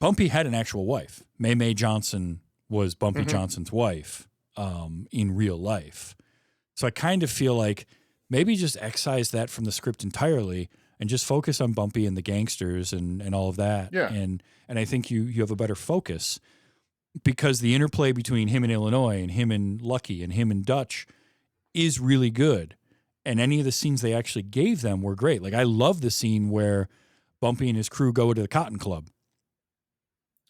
Bumpy had an actual wife. May Johnson was Bumpy Johnson's wife in real life. So I kind of feel like maybe just excise that from the script entirely and just focus on Bumpy and the gangsters and all of that. Yeah. And I think you have a better focus, because the interplay between him and Illinois and him and Lucky and him and Dutch is really good. And any of the scenes they actually gave them were great. Like, I love the scene where Bumpy and his crew go to the Cotton Club.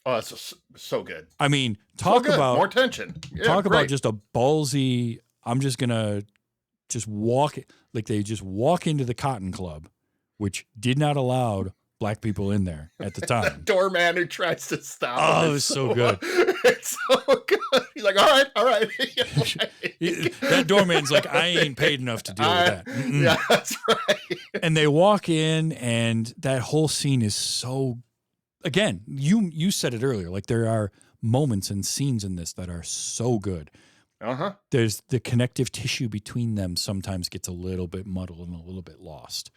Oh, that's so good. I mean, talk about more tension. Yeah, talk great. about just a ballsy, I'm just going to just walk, like they just walk into the Cotton Club, which did not allow black people in there at the time. The doorman who tries to stop Oh, him. it was so good. It's so good. He's like, all right. That doorman's like, I ain't paid enough to deal with that. Mm-mm. Yeah, that's right. And they walk in, and that whole scene is so, again, you said it earlier, like there are moments and scenes in this that are so good. Uh-huh. There's the connective tissue between them sometimes gets a little bit muddled and a little bit lost.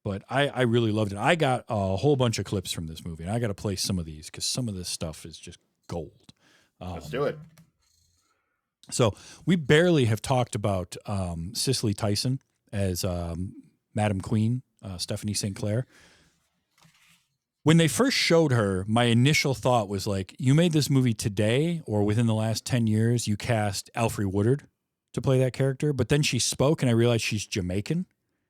But I really loved it. I got a whole bunch of clips from this movie, and I got to play some of these because some of this stuff is just gold. Let's do it. So we barely have talked about Cicely Tyson as Madam Queen, Stephanie St. Clair. When they first showed her, my initial thought was like, you made this movie today or within the last 10 years, you cast Alfre Woodard to play that character. But then she spoke, and I realized she's Jamaican.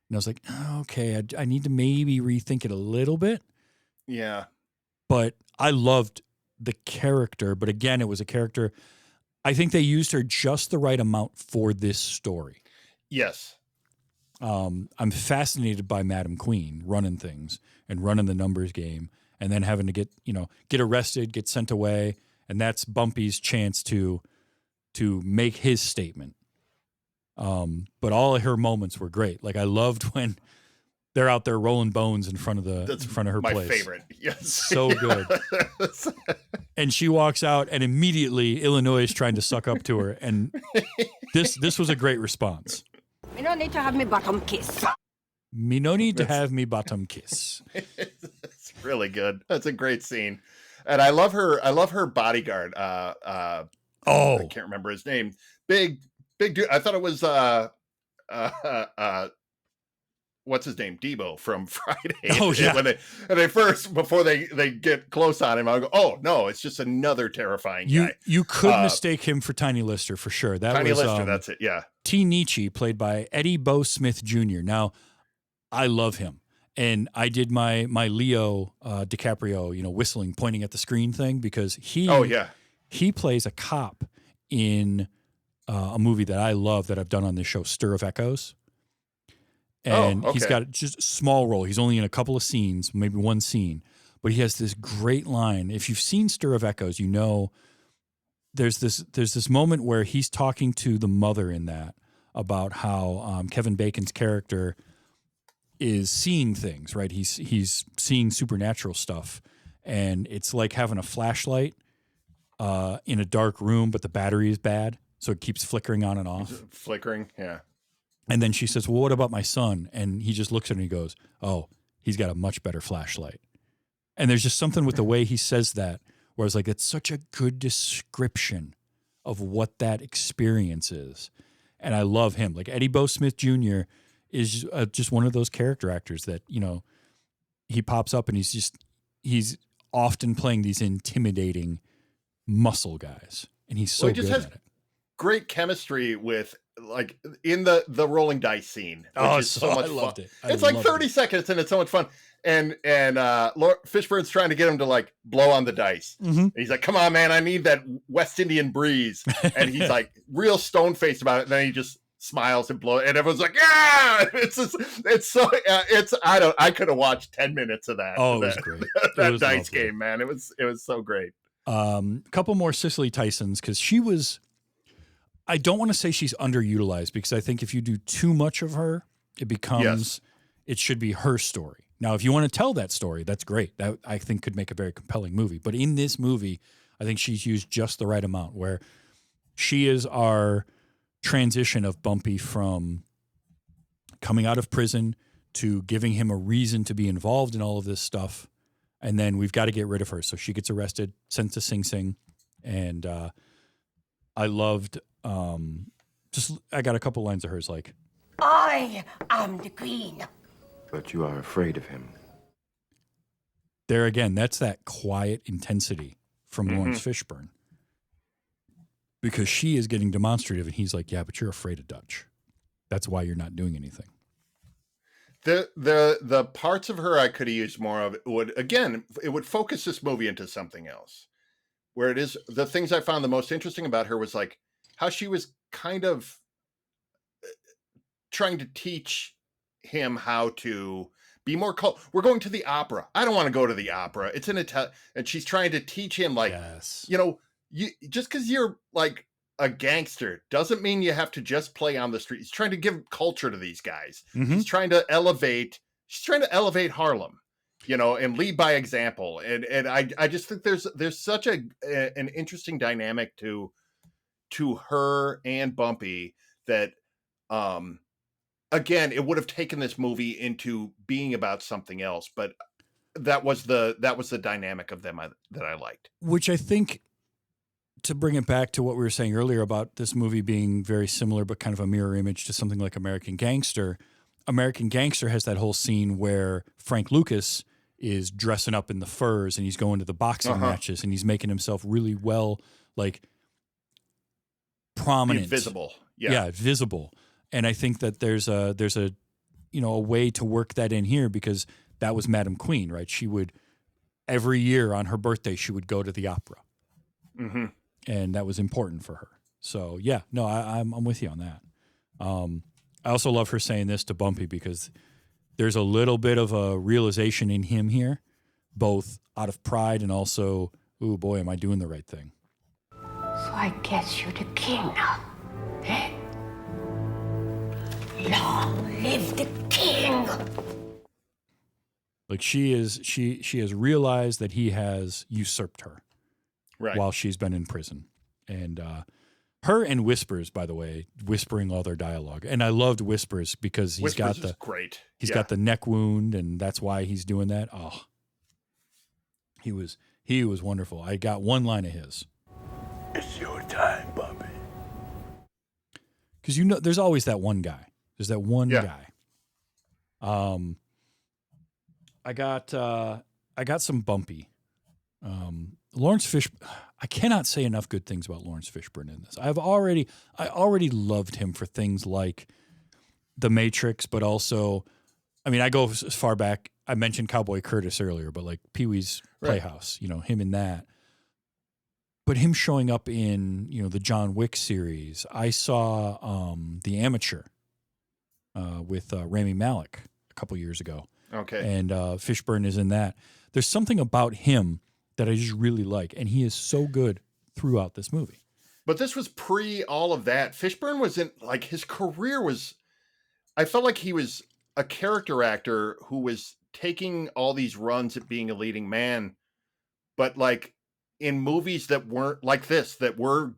And I was like, oh, okay, I need to maybe rethink it a little bit. Yeah. But I loved the character. But again, it was a character. I think they used her just the right amount for this story. Yes. I'm fascinated by Madam Queen running things and running the numbers game, and then having to get arrested, get sent away. And that's Bumpy's chance to make his statement. But all of her moments were great. Like, I loved when they're out there rolling bones in front of her my place. My favorite. Yes. So good. And she walks out, and immediately Illinois is trying to suck up to her. And this was a great response. Me no need to have me bottom kiss. Me no need to have me bottom kiss. It's really good. That's a great scene. And I love her bodyguard. I can't remember his name. Big dude. I thought it was what's his name? Debo from Friday. Oh yeah. Before they get close on him, I go, oh no, it's just another terrifying guy. You could mistake him for Tiny Lister for sure. Tiny Lister, that's it. Yeah. T. Nietzsche, played by Eddie Bo Smith Jr. Now, I love him. And I did my Leo DiCaprio, whistling, pointing at the screen thing, because he plays a cop in a movie that I love that I've done on this show, Stir of Echoes. And he's got just a small role. He's only in a couple of scenes, maybe one scene, but he has this great line. If you've seen Stir of Echoes, there's this moment where he's talking to the mother in that about how Kevin Bacon's character is seeing things, right? He's seeing supernatural stuff, and it's like having a flashlight in a dark room, but the battery is bad, so it keeps flickering on and off. Flickering, yeah. And then she says, well, what about my son? And he just looks at her and he goes, oh, he's got a much better flashlight. And there's just something with the way he says that, where it's like, it's such a good description of what that experience is. And I love him. Like, Eddie Bo Smith Jr. is just one of those character actors that, he pops up and he's often playing these intimidating muscle guys. And he's so good at it. Great chemistry with, like, in the rolling dice scene. Oh, is so much I loved fun. it. It's like 30 seconds and it's so much fun. And Fishburne's trying to get him to, like, blow on the dice. Mm-hmm. And he's like, come on, man, I need that West Indian breeze. And he's like real stone faced about it. And then he just smiles and blows, and everyone's like, yeah, I could have watched 10 minutes of that. Oh, it was great. That dice game, man. It was so great. A couple more Cicely Tysons, because she was, I don't want to say she's underutilized, because I think if you do too much of her, it becomes, it should be her story. Now, if you want to tell that story, that's great. That I think could make a very compelling movie. But in this movie, I think she's used just the right amount, where she is our transition of Bumpy from coming out of prison to giving him a reason to be involved in all of this stuff. And then we've got to get rid of her. So she gets arrested, sent to Sing Sing. And I loved, I got a couple lines of hers like, I am the queen. But you are afraid of him. there again, that's that quiet intensity from Laurence Fishburne. Because she is getting demonstrative and he's like, yeah, but you're afraid of Dutch. That's why you're not doing anything. The parts of her I could have used more of it would focus this movie into something else. Where it is, the things I found the most interesting about her was like how she was kind of trying to teach him how to be more we're going to the opera. I don't want to go to the opera. It's an Italian, and she's trying to teach him like, you know, you just because you're like a gangster doesn't mean you have to just play on the street. He's trying to give culture to these guys. He's trying to elevate. She's trying to elevate Harlem, you know, and lead by example. And I just think there's such an interesting dynamic to her and Bumpy that again, it would have taken this movie into being about something else, but that was the dynamic of them that I liked. Which I think, to bring it back to what we were saying earlier about this movie being very similar, but kind of a mirror image to something like American Gangster. American Gangster has that whole scene where Frank Lucas is dressing up in the furs and he's going to the boxing matches and he's making himself really well, like prominent, visible. Yeah, visible. And I think that there's a a way to work that in here, because that was Madam Queen, right? She would every year on her birthday she would go to the opera. And that was important for her. So yeah, no, I'm with you on that. I also love her saying this to Bumpy, because there's a little bit of a realization in him here, both out of pride and also, oh boy, am I doing the right thing? So I guess you're the king now, eh? Long live the king! Like she has realized that he has usurped her. Right. While she's been in prison. And her and Whispers, by the way, whispering all their dialogue. And I loved Whispers because he's got the neck wound, and that's why he's doing that. Oh, he was wonderful. I got one line of his. It's your time, Bumpy. Because there's always that one guy. There's that one guy. I got some Bumpy. Laurence Fishburne, I cannot say enough good things about Laurence Fishburne in this. I already loved him for things like The Matrix, but also, I mean, I go as far back. I mentioned Cowboy Curtis earlier, but like Pee-wee's Playhouse, him in that. But him showing up in, the John Wick series. I saw The Amateur with Rami Malek a couple years ago. Okay. And Fishburne is in that. There's something about him that I just really like, and he is so good throughout this movie. But this was pre all of that. Fishburne was in, like, his career was, I felt like he was a character actor who was taking all these runs at being a leading man, but like in movies that weren't like this, that were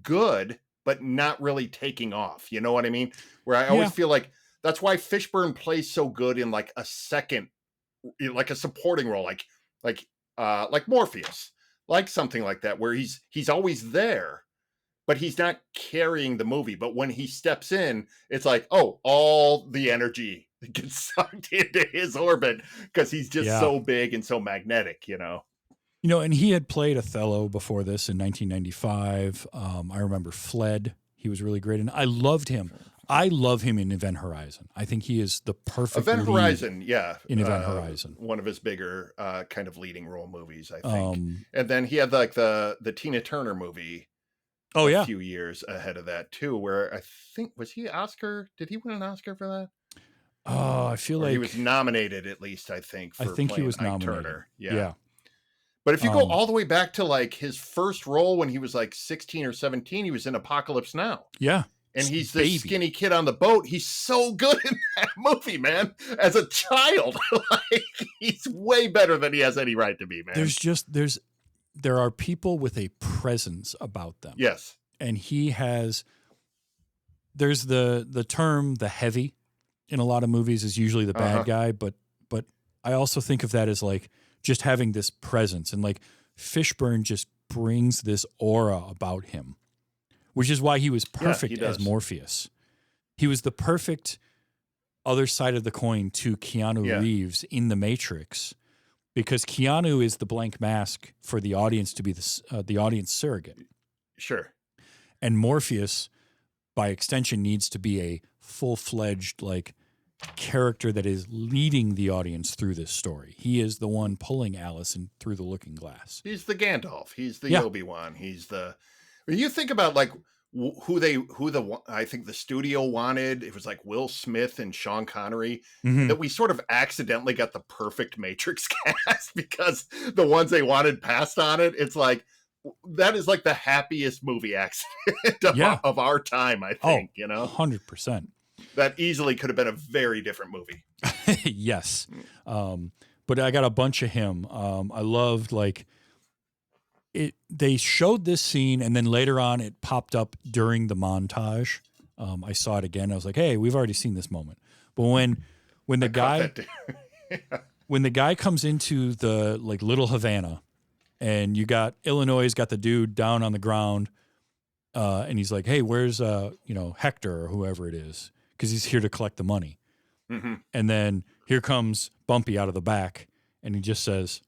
good, but not really taking off. You know what I mean? Where I always feel like that's why Fishburne plays so good in like a second, like a supporting role, like Morpheus, like something like that, where he's always there, but he's not carrying the movie. But when he steps in, it's like, oh, all the energy gets sucked into his orbit because he's just so big and so magnetic, And he had played Othello before this in 1995. I remember Fled. He was really great, and I loved him. I love him in Event Horizon. I think he is the perfect Event Horizon, in Event Horizon. One of his bigger kind of leading role movies, I think. And then he had like the Tina Turner movie Oh, a yeah. few years ahead of that too, where I think, was he Oscar? Did he win an Oscar for that? Oh, I feel Or like he was nominated at least, I think, for he playing was Ike nominated. Turner. Yeah. But if you go all the way back to like his first role when he was like 16 or 17, he was in Apocalypse Now. Yeah. And he's this skinny kid on the boat. He's so good in that movie, man. As a child, like he's way better than he has any right to be, man. There are people with a presence about them. Yes. And there's the term the heavy in a lot of movies is usually the bad guy, but I also think of that as like just having this presence, and like Fishburne just brings this aura about him, which is why he was perfect as Morpheus. He was the perfect other side of the coin to Keanu Reeves in The Matrix, because Keanu is the blank mask for the audience to be the audience surrogate. Sure. And Morpheus, by extension, needs to be a full-fledged like character that is leading the audience through this story. He is the one pulling Alice through the looking glass. He's the Gandalf. He's the Obi-Wan. He's the. When you think about like I think the studio wanted, it was like Will Smith and Sean Connery, that we sort of accidentally got the perfect Matrix cast because the ones they wanted passed on it. It's like, that is like the happiest movie accident of our time, I think, 100%. That easily could have been a very different movie. Yes. But I got a bunch of him. I loved like it. They showed this scene and then later on it popped up during the montage. I saw it again. I was like, hey, we've already seen this moment. But when the guy comes into the like Little Havana, and you got Illinois got the dude down on the ground, and he's like, hey, where's Hector or whoever it is? Because he's here to collect the money. And then here comes Bumpy out of the back, and he just says,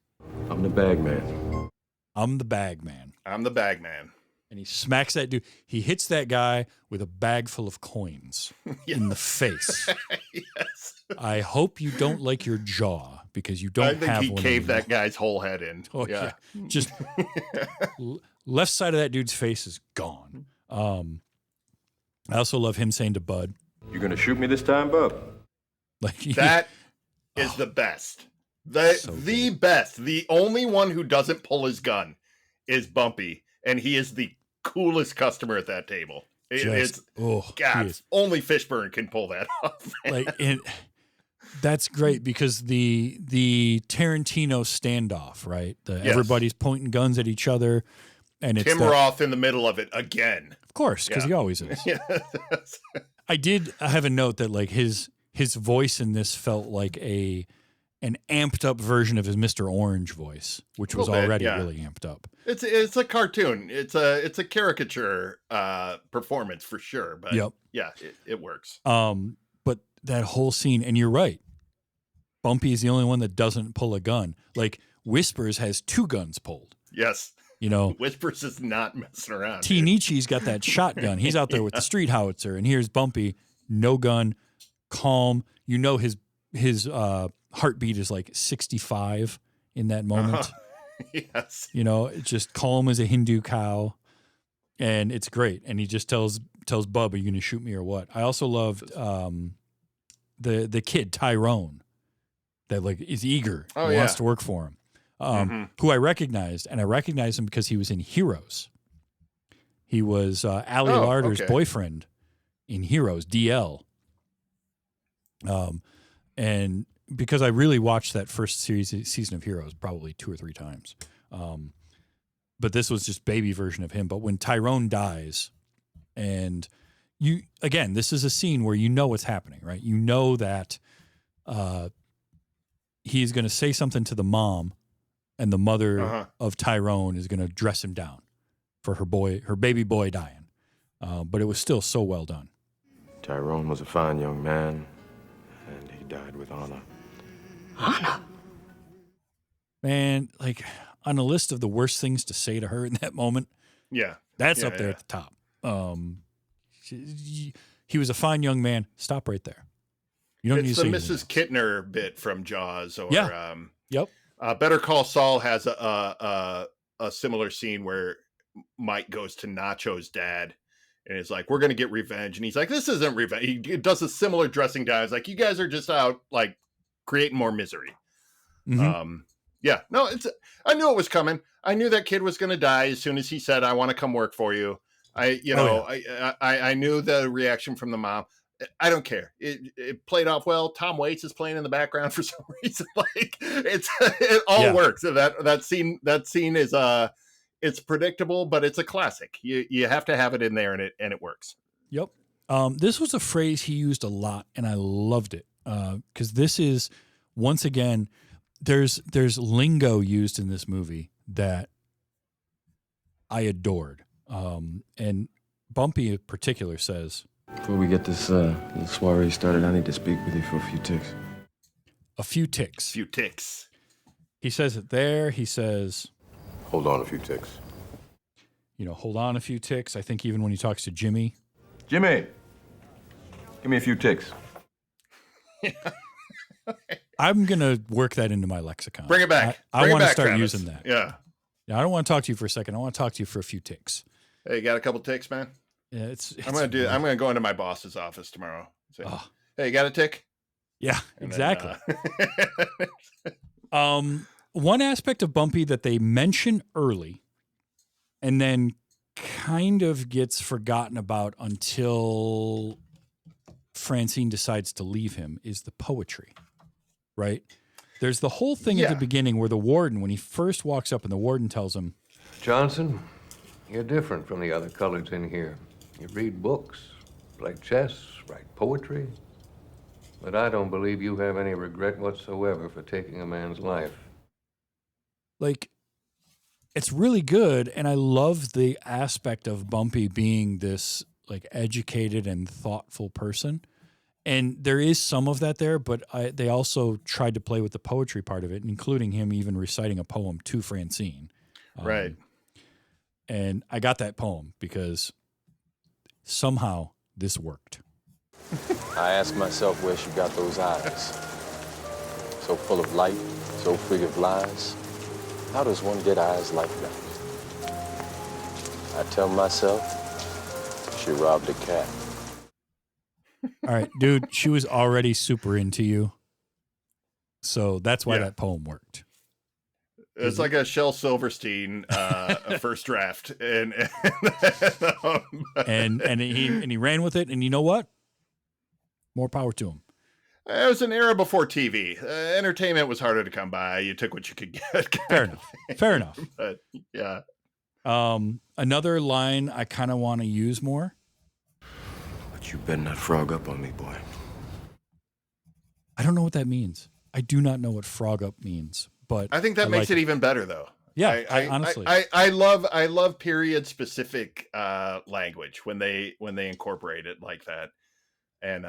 I'm the bag man. I'm the bag man. I'm the bag man. And he smacks that dude. He hits that guy with a bag full of coins in the face. Yes. I hope you don't like your jaw, because you don't have one. I think he caved that guy's whole head in. Oh, yeah. Just left side of that dude's face is gone. I also love him saying to Bud, "You gonna shoot me this time, bub?" Like that is the best. The best. The only one who doesn't pull his gun is Bumpy, and he is the coolest customer at that table. Only Fishburne can pull that off. That's great, because the Tarantino standoff, right? Everybody's pointing guns at each other, and it's Tim Roth in the middle of it again. Of course, because he always is. I have a note that like his voice in this felt like an amped up version of his Mr. Orange voice, which was already really amped up. It's a cartoon. It's a caricature performance for sure. But it works. But that whole scene, and you're right, Bumpy is the only one that doesn't pull a gun. Like Whispers has 2 guns pulled. Yes. Whispers is not messing around. T. Nietzsche's got that shotgun. He's out there with the street howitzer, and here's Bumpy, no gun, calm. His heartbeat is like 65 in that moment. Yes. It's just calm as a Hindu cow, and it's great. And he just tells Bub, "Are you going to shoot me or what?" I also loved the kid Tyrone that like is eager, wants to work for him. Who I recognized, and I recognized him because he was in Heroes. He was Ali Larder's boyfriend in Heroes, DL. And because I really watched that first season of Heroes probably 2 or 3 times. But this was just baby version of him. But when Tyrone dies, and this is a scene where you know what's happening, right? You know that he's going to say something to the mom, and the mother of Tyrone is going to dress him down for her baby boy dying. But it was still so well done. Tyrone was a fine young man, and he died with honor. Honor? Man, like on a list of the worst things to say to her in that moment, that's up there at the top. He was a fine young man. Stop right there. You don't need to say It's the Mrs. Kittner bit from Jaws, or yep. Better Call Saul has a similar scene where Mike goes to Nacho's dad and is like, we're going to get revenge. And he's like, this isn't revenge. He does a similar dressing down. It's like, you guys are just out like creating more misery. Mm-hmm. Yeah, no, I knew it was coming. I knew that kid was going to die as soon as he said, I want to come work for you. I knew the reaction from the mom. I don't care. It played off well. Tom Waits is playing in the background for some reason. Like it all works. That scene is it's predictable, but it's a classic. You have to have it in there, and it works. Yep. This was a phrase he used a lot, and I loved it because this is once again there's lingo used in this movie that I adored, and Bumpy in particular says, Before we get this little soiree started, I need to speak with you for a few ticks. a few ticks. Few ticks. He says it there. He says, Hold on a few ticks. hold on a few ticks. I think even when he talks to Jimmy. Jimmy, give me a few ticks. I'm going to work that into my lexicon. Bring it back. I want to start Travis. using that. Yeah. I don't want to talk to you for a second. I want to talk to you for a few ticks. Hey, you got a couple ticks, man? Yeah, it's I'm gonna go into my boss's office tomorrow. Say, hey, you got a tick? Yeah, And exactly. Then, One aspect of Bumpy that they mention early and then kind of gets forgotten about until Francine decides to leave him is the poetry, right? There's the whole thing at the beginning where the warden, when he first walks up and the warden tells him, Johnson, you're different from the other coloreds in here. You read books, play chess, write poetry. But I don't believe you have any regret whatsoever for taking a man's life. like, it's really good. And I love the aspect of Bumpy being this like educated and thoughtful person. And there is some of that there, but they also tried to play with the poetry part of it, including him even reciting a poem to Francine. right. And I got that poem because somehow this worked. I ask myself where she got those eyes. So full of light, so free of lies. How does one get eyes like that? I tell myself she robbed a cat. All right, dude, she was already super into you. So that's why that poem worked. It's like a Shel Silverstein first draft, and he ran with it, and you know what? More power to him. It was an era before TV. Entertainment was harder to come by. You took what you could get. Fair enough. But yeah. Another line I kind of want to use more. But you better not frog up on me, boy. I don't know what that means. I do not know what frog up means, but I think that makes it even better, though. Yeah, honestly, I love period specific language when they incorporate it like that, and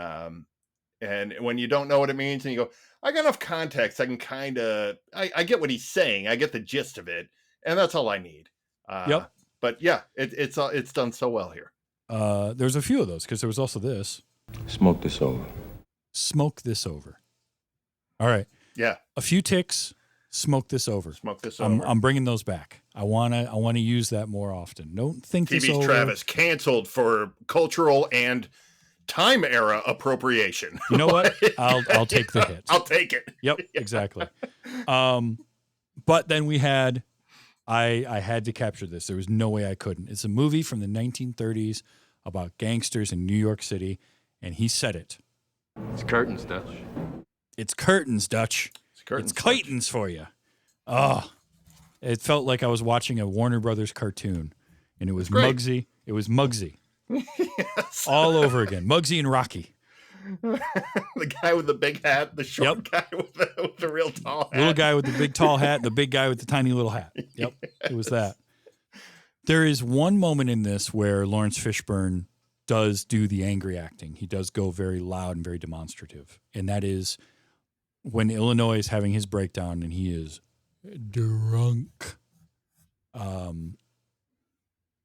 when you don't know what it means and you go, I got enough context, I can kind of I get what he's saying, I get the gist of it, and that's all I need. Yep. But yeah, it's done so well here. There's a few of those because there was also this. Smoke this over. Smoke this over. All right. Yeah. A few ticks. Smoke this over. Smoke this over. I'm bringing those back. I wanna use that more often. Don't think this TV's over. Travis canceled for cultural and time era appropriation. You know what? I'll take the hit. I'll take it. Yep, exactly. But then we had, I had to capture this. There was no way I couldn't. It's a movie from the 1930s about gangsters in New York City, and he said it. It's curtains, Dutch. It's curtains, Dutch. It's curtains for you. Oh, it felt like I was watching a Warner Brothers cartoon, and it was Muggsy. It was Muggsy. Yes. All over again. Muggsy and Rocky. The guy with the big hat, the short guy with the real tall hat. Little guy with the big tall hat, and the big guy with the tiny little hat. Yep, It was that. There is one moment in this where Laurence Fishburne does do the angry acting. He does go very loud and very demonstrative. And that is when Illinois is having his breakdown and he is drunk. And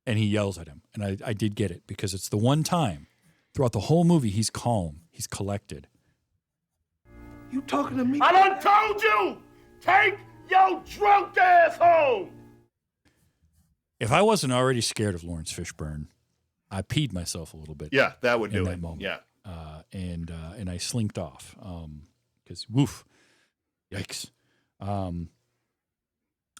he yells at him. And I did get it because it's the one time throughout the whole movie he's calm. He's collected. You talking to me? I done told you! Take your drunk ass home! If I wasn't already scared of Laurence Fishburne, I peed myself a little bit. Yeah, that would do that it. moment. Yeah. And I slinked off because woof, yikes.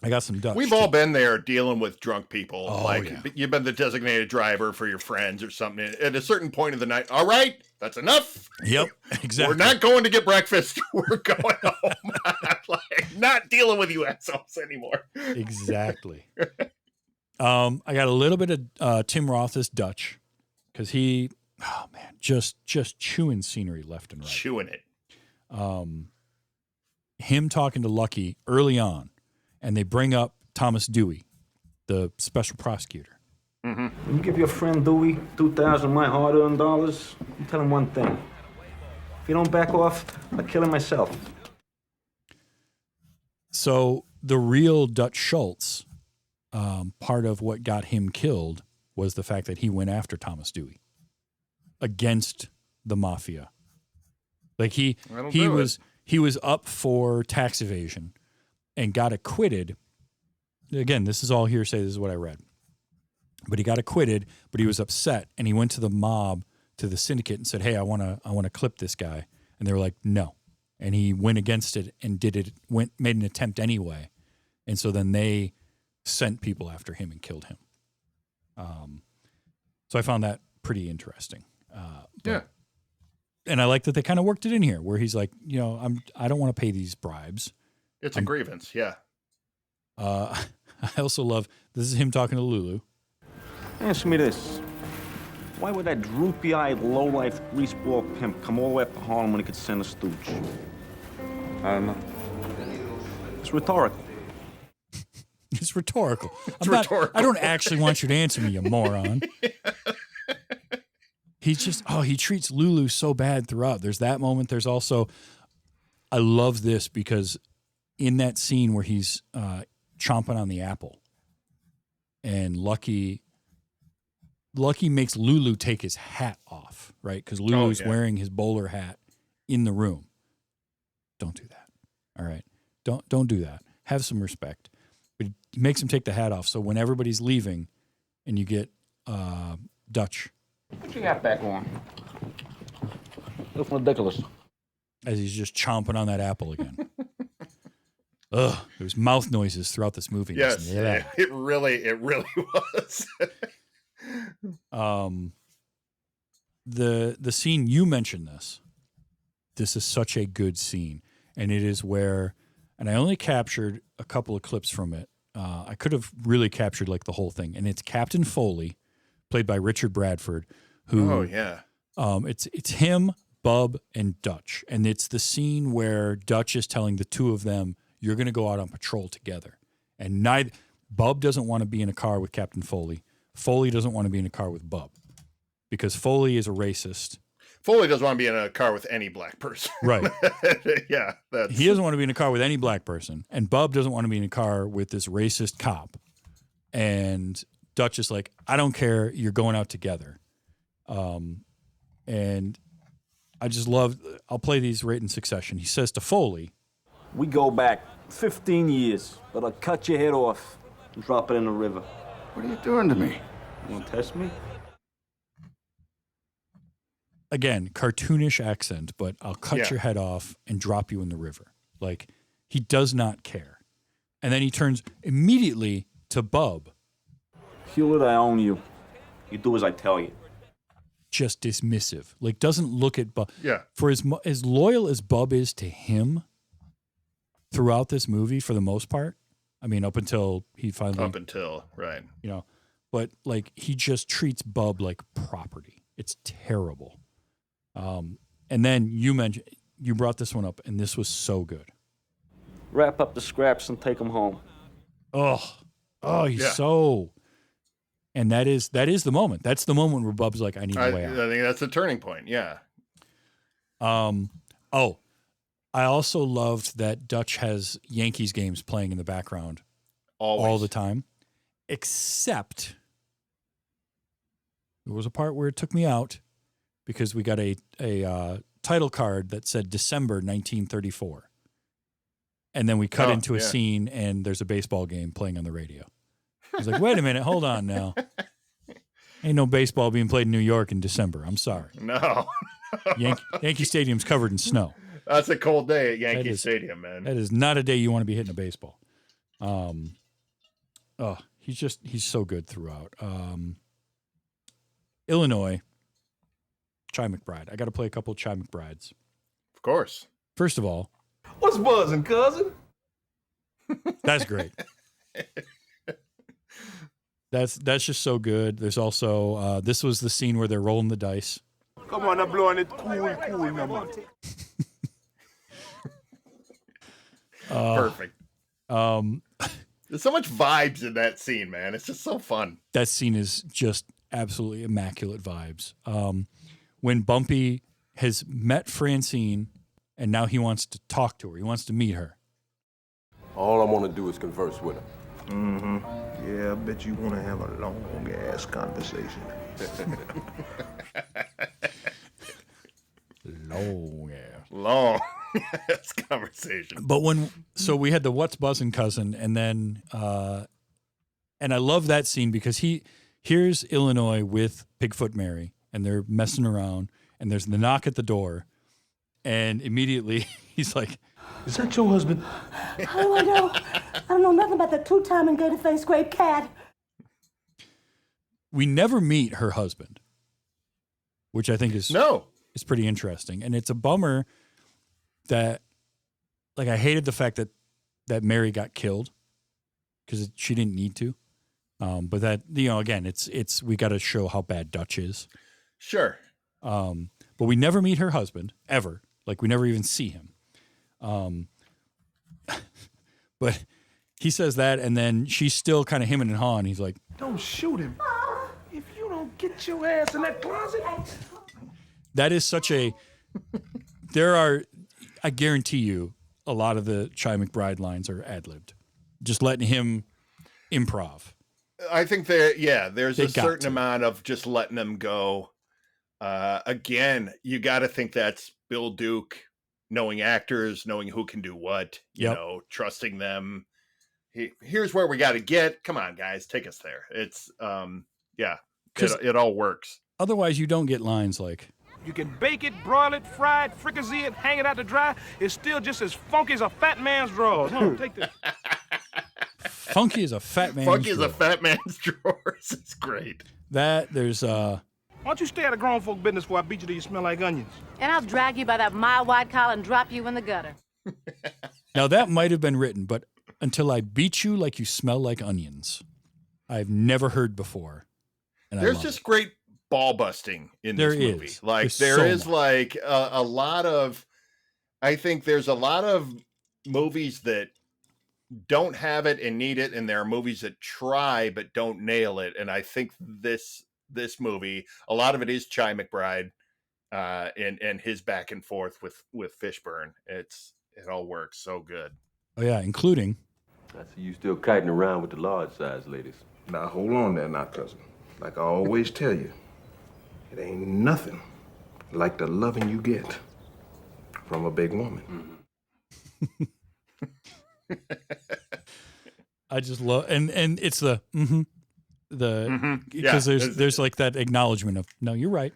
I got some Dutch. We've all been there dealing with drunk people. Oh, Yeah. You've been the designated driver for your friends or something. At a certain point of the night, all right, that's enough. Yep, exactly. We're not going to get breakfast. We're going home. Not dealing with you assholes anymore. Exactly. I got a little bit of Tim Roth as Dutch because he, just chewing scenery left and right. Chewing it. Him talking to Lucky early on, and they bring up Thomas Dewey, the special prosecutor. Mm-hmm. When you give your friend Dewey 2,000 of my hard-earned dollars, you tell him one thing. If you don't back off, I'll kill him myself. So the real Dutch Schultz, part of what got him killed was the fact that he went after Thomas Dewey against the mafia. Like he was up for tax evasion and got acquitted. Again, this is all hearsay. This is what I read. But he got acquitted, but he was upset, and he went to the mob, to the syndicate, and said, "Hey, I want to clip this guy." And they were like, "No." And he went against it and made an attempt anyway. And so then they sent people after him and killed him. So I found that pretty interesting. Yeah. And I like that they kind of worked it in here where he's like, I don't want to pay these bribes. It's a grievance. Yeah. I also love, this is him talking to Lulu. Answer me this. Why would that droopy-eyed, low-life greaseball pimp come all the way up to Harlem when he could send a stooge? I don't know. It's rhetorical. It's rhetorical. Rhetorical. I don't actually want you to answer me, you moron. He's just, he treats Lulu so bad throughout. There's that moment. There's also, I love this because in that scene where he's chomping on the apple and Lucky makes Lulu take his hat off, right? Because Lulu's wearing his bowler hat in the room. Don't do that. All right. Don't do that. Have some respect. But he makes him take the hat off. So when everybody's leaving and you get Dutch. What you got back on? Looks ridiculous. As he's just chomping on that apple again. Ugh. There's mouth noises throughout this movie. Yes. It really was. The scene you mentioned this is such a good scene, and it is where, and I only captured a couple of clips from it. I could have really captured like the whole thing, and it's Captain Foley, played by Richard Bradford, who it's him, Bub, and Dutch, and it's the scene where Dutch is telling the two of them, "You're going to go out on patrol together," and Bub doesn't want to be in a car with Captain Foley. Foley doesn't want to be in a car with Bub because Foley is a racist. Foley doesn't want to be in a car with any black person. Right. Yeah. He doesn't want to be in a car with any black person. And Bub doesn't want to be in a car with this racist cop. And Dutch is like, I don't care. You're going out together. And I just love, I'll play these right in succession. He says to Foley, We go back 15 years, but I'll cut your head off and drop it in the river. What are you doing to me? You want to test me? Again, cartoonish accent, but I'll cut your head off and drop you in the river. Like, he does not care. And then he turns immediately to Bub. Hewlett, I own you. You do as I tell you. Just dismissive. Like, doesn't look at Bub. Yeah. For as loyal as Bub is to him throughout this movie, for the most part, I mean, up until he finally... Right. But, like, he just treats Bub like property. It's terrible. And then you brought this one up, and this was so good. Wrap up the scraps and take them home. He's so... And that is the moment. That's the moment where Bub's like, I need a way out. I think that's the turning point, yeah. I also loved that Dutch has Yankees games playing in the background Always. all the time, except there was a part where it took me out because we got a title card that said December 1934. And then we cut into a scene and there's a baseball game playing on the radio. He's like, wait a minute, hold on now. Ain't no baseball being played in New York in December. I'm sorry. No. Yankee Stadium's covered in snow. That's a cold day at Yankee Stadium, man. That is not a day you want to be hitting a baseball. He's so good throughout. Illinois, Chi McBride. I got to play a couple of Chi McBrides. Of course. First of all, What's buzzing, cousin? that's great. That's just so good. There's also this was the scene where they're rolling the dice. Come on, I'm blowing it cool now, man. Perfect. There's so much vibes in that scene, man. It's just so fun. That scene is just absolutely immaculate vibes. When Bumpy has met Francine and now he wants to talk to her. He wants to meet her. All I want to do is converse with her. Mm-hmm. Yeah, I bet you want to have a long-ass conversation. Long conversation. But so we had the what's buzzing cousin, and then and I love that scene because here's Illinois with Bigfoot Mary, and they're messing around, and there's the knock at the door, and immediately he's like, "Is that your husband?" How do I know? I don't know nothing about the two-time and gator-faced gray cat. We never meet her husband, which I think is pretty interesting, and it's a bummer that, like, I hated the fact that Mary got killed because she didn't need to, but that, again, it's we got to show how bad Dutch is. Sure. But we never meet her husband ever. Like, we never even see him. But he says that, and then she's still kind of hemming and hawing. He's like, "Don't shoot him. If you don't get your ass in that closet." That is such a. I guarantee you, a lot of the Chi McBride lines are ad-libbed. Just letting him improv. I think there's a certain amount of just letting them go. Again, you got to think that's Bill Duke, knowing actors, knowing who can do what, you know, trusting them. Here's where we got to get. Come on, guys, take us there. It's, it all works. Otherwise, you don't get lines like, "You can bake it, broil it, fry it, fricassee it, hang it out to dry. It's still just as funky as a fat man's drawers." Take this. Funky as a fat man's Funky as a fat man's drawers. It's great. There's Why don't you stay out of grown folk business before I beat you till you smell like onions? And I'll drag you by that mile wide collar and drop you in the gutter. Now that might have been written, but until I beat you like you smell like onions, I've never heard before. And There's just great ball busting in this movie. Is. Like There's like a lot of, I think there's a lot of movies that don't have it and need it, and there are movies that try but don't nail it. And I think this movie, a lot of it is Chi McBride and his back and forth with Fishburne. It all works so good. Oh yeah, including. I see you still kiting around with the large size ladies. Now hold on there, now, cousin. Like I always tell you, it ain't nothing like the loving you get from a big woman. I just love, and it's because there's like that acknowledgement of, no, you're right.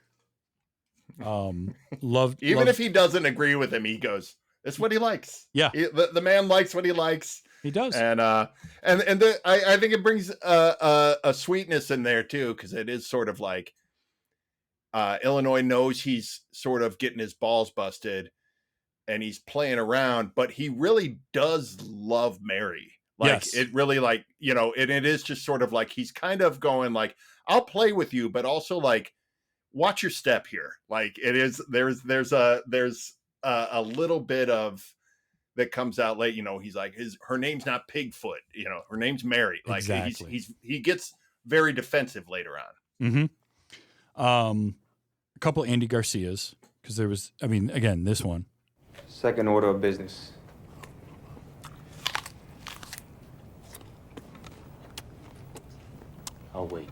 If he doesn't agree with him, he goes, it's what he likes. Yeah. The man likes what he likes. He does. And I think it brings a sweetness in there too, because it is sort of like Illinois knows he's sort of getting his balls busted and he's playing around, but he really does love Mary. Like it really, like, you know, and it is just sort of like he's kind of going like, I'll play with you, but also like, watch your step here. Like it is, there's a little bit of that comes out late. You know, he's like, her name's not Pigfoot. You know, her name's Mary. Like exactly. he gets very defensive later on. Mm-hmm. A couple of Andy Garcias, because there was, I mean, again, this one. Second order of business. I'll wait.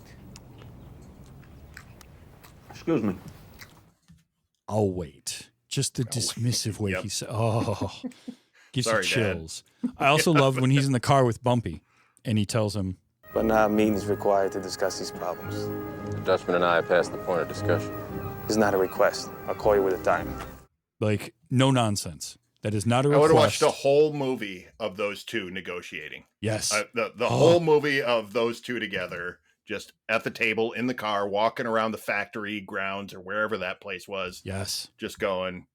Excuse me. I'll wait. Just the dismissive way he said, gives you chills. I also love when he's in the car with Bumpy and he tells him, But now a meeting is required to discuss these problems. The Dutchman and I have passed the point of discussion. It's not a request. I'll call you with a time. Like, no nonsense. That is not a I request. would have watched the whole movie of those two negotiating. Yes. The whole movie of those two together, just at the table, in the car, walking around the factory grounds or wherever that place was. Yes. Just going,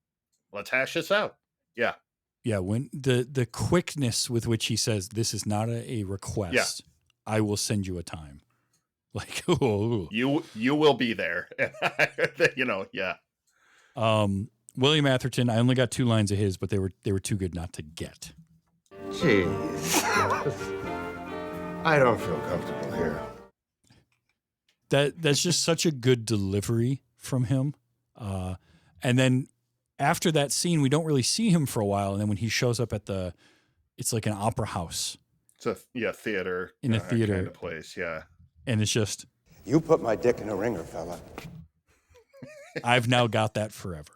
let's hash this out. Yeah. Yeah, when the quickness with which he says, this is not a request. Yeah. I will send you a time. Like, ooh. You will be there. Yeah. William Atherton, I only got 2 lines of his, but they were too good not to get. Jeez. I don't feel comfortable here. That's just such a good delivery from him. And then after that scene, we don't really see him for a while. And then when he shows up it's like an opera house. It's a theater. In a theater. Kind of place, yeah. And it's just... You put my dick in a ringer, fella. I've now got that forever.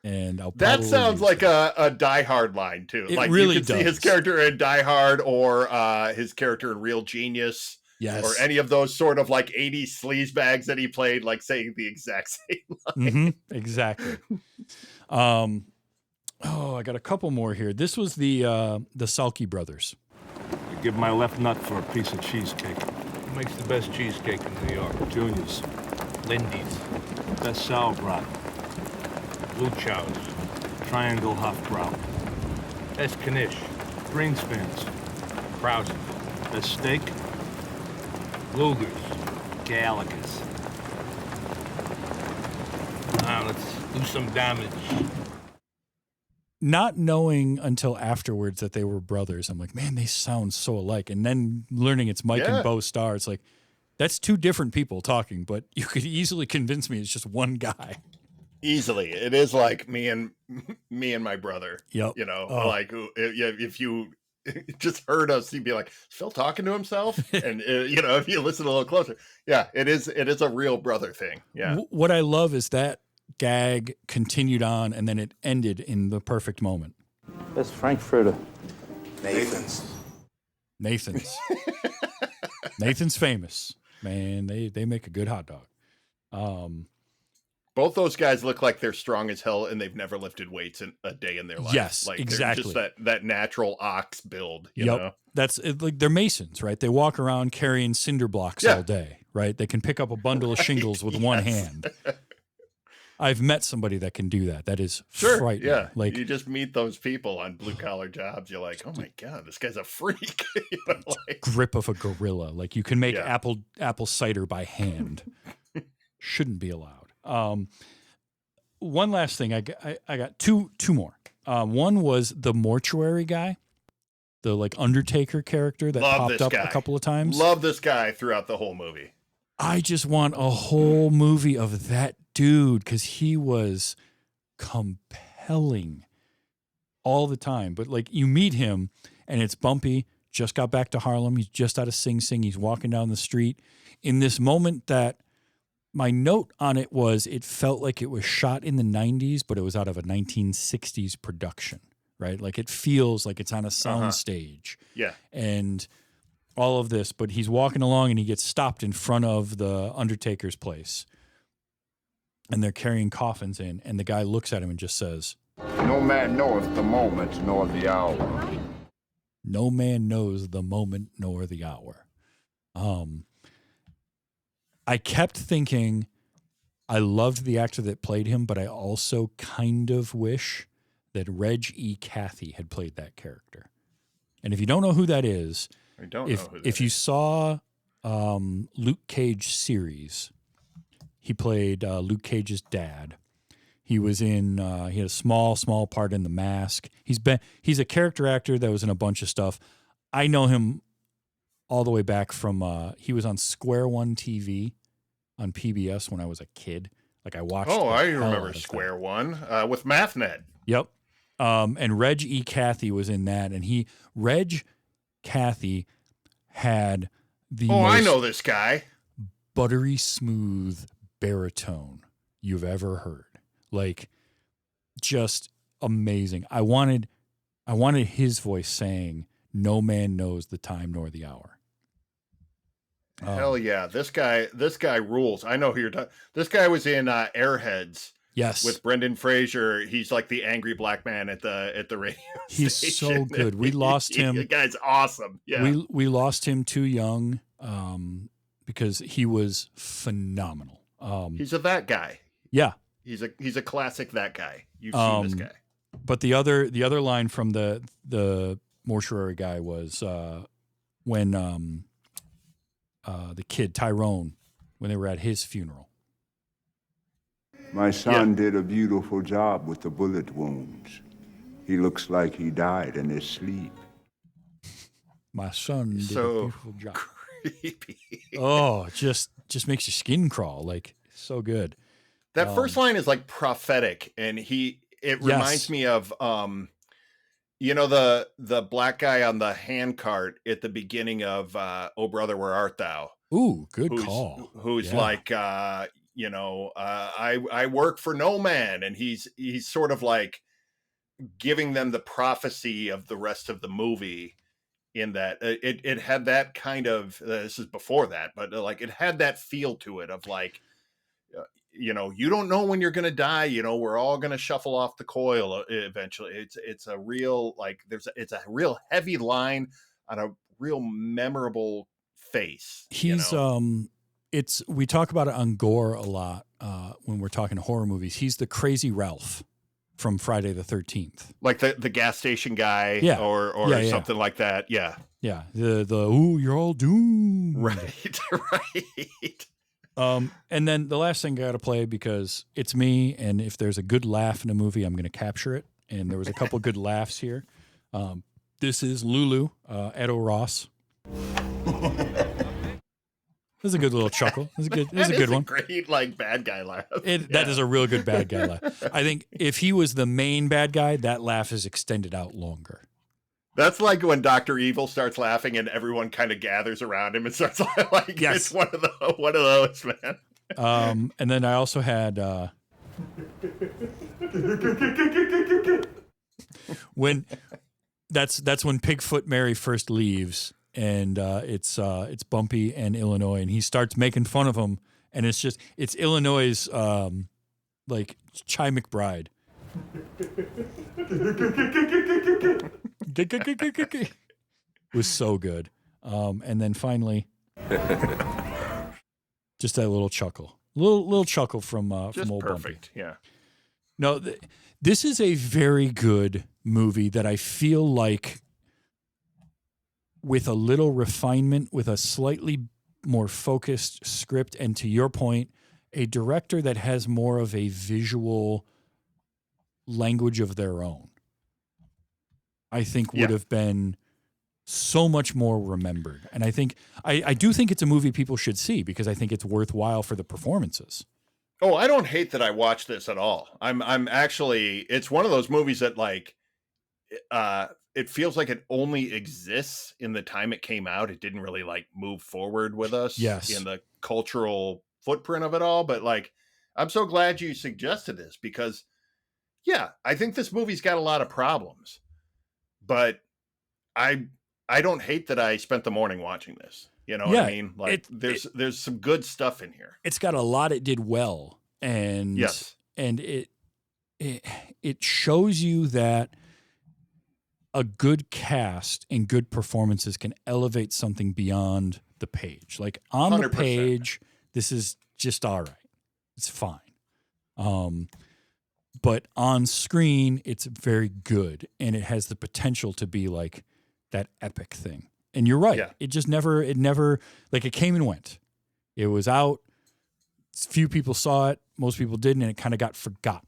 And that sounds like a Die Hard line too. It like really you could does. see his character in Die Hard or his character in Real Genius. Yes. Or any of those sort of like 80s sleazebags that he played, like saying the exact same line. Mm-hmm, exactly. I got a couple more here. This was the Salke brothers. I give my left nut for a piece of cheesecake. Who makes the best cheesecake in New York? Junior's. Lindy's. Best sauerkraut. Blue Chow's. Triangle Hofbrau. Best Knish. Greenspans. Krause's. Best steak. Luger's. Gallagher's. Now let's do some damage. Not knowing until afterwards that they were brothers, I'm like, man, they sound so alike. And then learning it's Mike and Bo Starr, it's like, that's 2 different people talking, but you could easily convince me it's just one guy. Easily. It is like me and my brother. Yep. Like if you just heard us, you'd be like, Phil talking to himself? And, if you listen a little closer. Yeah, it is a real brother thing. Yeah. What I love is that gag continued on and then it ended in the perfect moment. That's Frankfurter. Nathan's. Nathan's famous. Man, they make a good hot dog. Both those guys look like they're strong as hell and they've never lifted weights in a day in their life. Yes, like exactly. They're just that natural ox build, you know? That's like they're masons, right? They walk around carrying cinder blocks all day, right? They can pick up a bundle of shingles with one hand. I've met somebody that can do that. That is frightening. Yeah. Like you just meet those people on blue collar jobs. You're like, oh my God, this guy's a freak. Grip of a gorilla. Like you can make apple cider by hand. Shouldn't be allowed. One last thing. I got two more. One was the mortuary guy, the like Undertaker character that popped up a couple of times. Love this guy throughout the whole movie. I just want a whole movie of that dude because he was compelling all the time. But like you meet him and it's Bumpy, just got back to Harlem. He's just out of Sing Sing. He's walking down the street in this moment that my note on it was it felt like it was shot in the 90s, but it was out of a 1960s production, right? Like it feels like it's on a sound stage. Yeah. And all of this, but he's walking along and he gets stopped in front of the Undertaker's place. And they're carrying coffins in, and the guy looks at him and just says, No man knoweth the moment nor the hour. No man knows the moment nor the hour. I kept thinking I loved the actor that played him, but I also kind of wish that Reg E. Cathy had played that character. And if you don't know who that is, if you saw Luke Cage series, he played Luke Cage's dad. He was in he had a small part in The Mask. He's a character actor that was in a bunch of stuff. I know him all the way back from he was on Square One TV on PBS when I was a kid. Like I watched. Oh, I remember Square One with MathNet. Yep. And Reg E. Cathy was in that, and Reg Cathy had the most I know this guy. buttery smooth baritone you've ever heard. Like, just amazing. I wanted his voice saying, "No man knows the time nor the hour." Hell yeah, this guy rules. I know who you're talking. This guy was in Airheads. Yes, with Brendan Fraser. He's like the angry black man at the radio He's station. so good. We lost him. The guy's awesome. Yeah, we lost him too young because he was phenomenal. He's a that guy. Yeah, he's a classic that guy. You've seen this guy. But the other line from the mortuary guy was when the kid Tyrone, when they were at his funeral. My son did a beautiful job with the bullet wounds. He looks like he died in his sleep. My son did a beautiful job. Creepy. Oh, just makes your skin crawl. Like, so good. That first line is like prophetic, and it reminds me of the black guy on the handcart at the beginning of Oh Brother, Where Art Thou? Ooh, good call. Who's like I work for no man, and he's sort of like giving them the prophecy of the rest of the movie. In that it had that kind of this is before that, but like it had that feel to it of like you don't know when you're gonna die. We're all gonna shuffle off the coil eventually. It's a real like it's a real heavy line on a real memorable face. He's we talk about it on Gore a lot when we're talking horror movies. He's the crazy Ralph from Friday the 13th. Like the gas station guy or something like that. Yeah. Yeah. The ooh, you're all doomed. Right. Right. And then the last thing I got to play because it's me, and if there's a good laugh in a movie, I'm going to capture it. And there was a couple good laughs here. This is Lulu, Edo Ross. This is a good little chuckle. This is a good one. Great, like bad guy laugh. That is a real good bad guy laugh. I think if he was the main bad guy, that laugh is extended out longer. That's like when Dr. Evil starts laughing and everyone kind of gathers around him and starts like, it's one of those, man. And then I also had when that's when Pigfoot Mary first leaves. And it's Bumpy and Illinois, and he starts making fun of him, and it's Illinois' like Chai McBride. It was so good. And then finally, just that little chuckle, little chuckle from old perfect. Bumpy. Yeah. No, this is a very good movie that I feel like, with a little refinement, with a slightly more focused script, and to your point, a director that has more of a visual language of their own, I think would have been so much more remembered. And I think I do think it's a movie people should see because I think it's worthwhile for the performances. Oh, I don't hate that I watched this at all. I'm actually, it's one of those movies that like it feels like it only exists in the time it came out. It didn't really like move forward with us in the cultural footprint of it all. But like, I'm so glad you suggested this because I think this movie's got a lot of problems, but I don't hate that I spent the morning watching this. You know what I mean? Like there's some good stuff in here. It's got a lot it did well. And and it shows you that a good cast and good performances can elevate something beyond the page. Like on 100%. The page, this is just all right. It's fine. But on screen, it's very good. And it has the potential to be like that epic thing. And you're right. Yeah. It never, like it came and went. It was out. Few people saw it. Most people didn't. And it kind of got forgotten.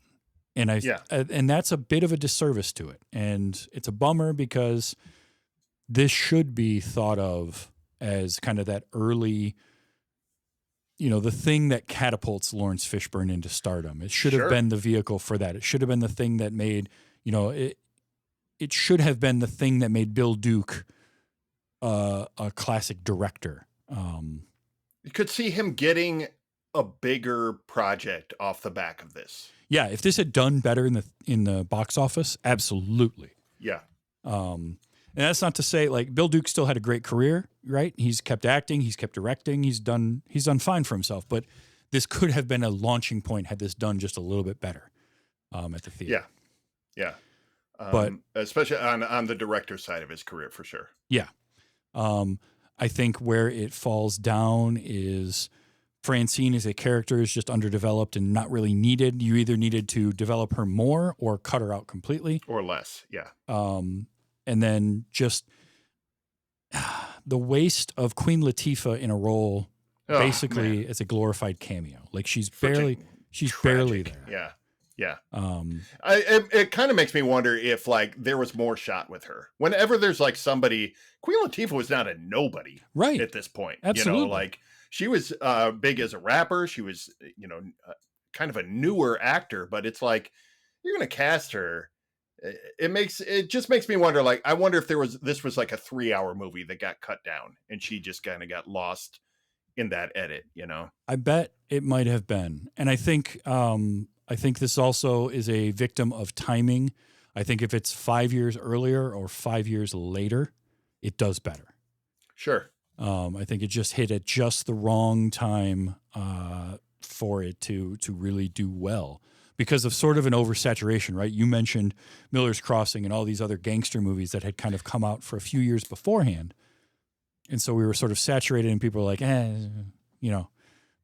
And and that's a bit of a disservice to it. And it's a bummer because this should be thought of as kind of that early, the thing that catapults Laurence Fishburne into stardom. It should have been the vehicle for that. It should have been the thing that made, it should have been the thing that made Bill Duke a classic director. You could see him getting a bigger project off the back of this. Yeah, if this had done better in the box office, absolutely. Yeah. And that's not to say like Bill Duke still had a great career, right? He's kept acting, he's kept directing, he's done fine for himself. But this could have been a launching point had this done just a little bit better at the theater. Yeah. But especially on the director's side of his career, for sure. Yeah. I think where it falls down is Francine as a character is just underdeveloped and not really needed. You either needed to develop her more or cut her out completely. Or less, yeah. And then just the waste of Queen Latifah in a role, basically as a glorified cameo. Like she's barely there. Yeah. It kind of makes me wonder if like there was more shot with her. Whenever there's like somebody, Queen Latifah was not a nobody, right? At this point, Absolutely. You know, like she was big as a rapper. She was, kind of a newer actor. But it's like you're gonna cast her. It just makes me wonder. Like, I wonder if this was like a 3-hour movie that got cut down, and she just kind of got lost in that edit. You know, I bet it might have been, and I think this also is a victim of timing. I think if it's 5 years earlier or 5 years later, it does better. Sure. I think it just hit at just the wrong time for it to really do well because of sort of an oversaturation, right? You mentioned Miller's Crossing and all these other gangster movies that had kind of come out for a few years beforehand. And so we were sort of saturated and people were like,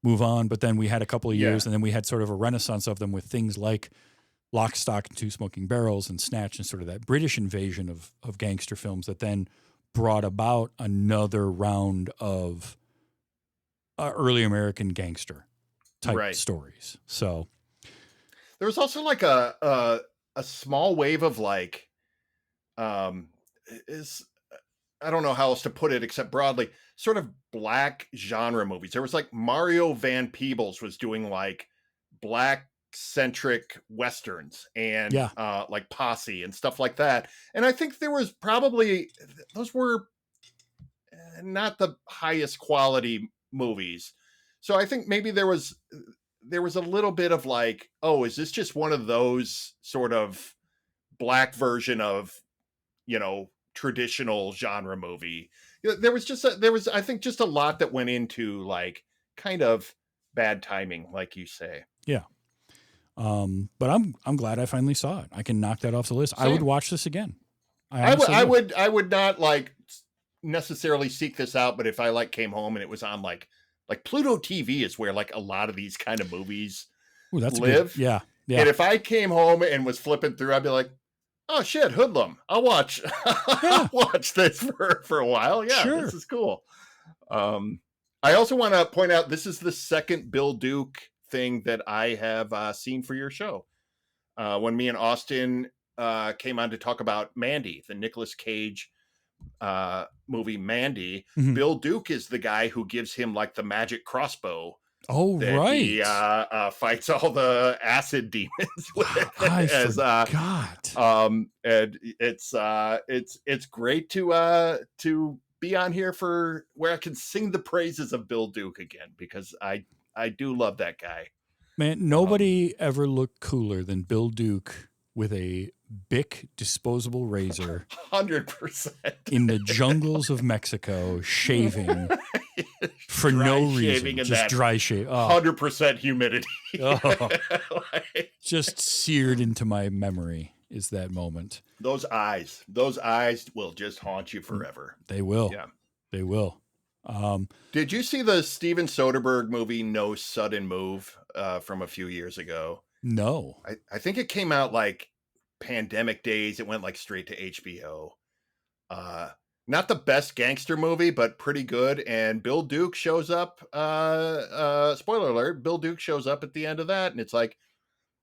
move on. But then we had a couple of years and then we had sort of a renaissance of them with things like Lock, Stock, and Two Smoking Barrels and Snatch and sort of that British invasion of gangster films that then brought about another round of early American gangster type stories. So there was also like a small wave of like, I don't know how else to put it except broadly, sort of black genre movies. There was like Mario Van Peebles was doing like black centric westerns and like Posse and stuff like that. And I think there was probably, those were not the highest quality movies. So I think maybe there was a little bit of like, oh, is this just one of those sort of black version of, traditional genre movie? There was I think just a lot that went into like kind of bad timing, like you say. Yeah. But I'm glad I finally saw it. I can knock that off the list. Same. I would watch this again. I would not like necessarily seek this out, but if I like came home and it was on like Pluto TV is where like a lot of these kind of movies live. Yeah. And if I came home and was flipping through, I'd be like, oh shit, Hoodlum. I'll watch this for a while. Yeah, sure. This is cool. I also want to point out this is the second Bill Duke thing that I have seen for your show. When me and Austin came on to talk about Mandy, the Nicolas Cage movie Mandy, Bill Duke is the guy who gives him like the magic crossbow. Oh, right. He fights all the acid demons with. I forgot. And it's great to be on here for where I can sing the praises of Bill Duke again, because I do love that guy. Man, nobody ever looked cooler than Bill Duke with a Bic disposable razor 100% in the jungles of Mexico, shaving for no reason, just dry shave. 100% humidity. Just seared into my memory is that moment. Those eyes will just haunt you forever. They will. Yeah, they will. Did you see the Steven Soderbergh movie No Sudden Move from a few years ago? No. I think it came out like pandemic days. It went like straight to HBO. Not the best gangster movie, but pretty good. And Bill Duke shows up. Spoiler alert, Bill Duke shows up at the end of that. And it's like,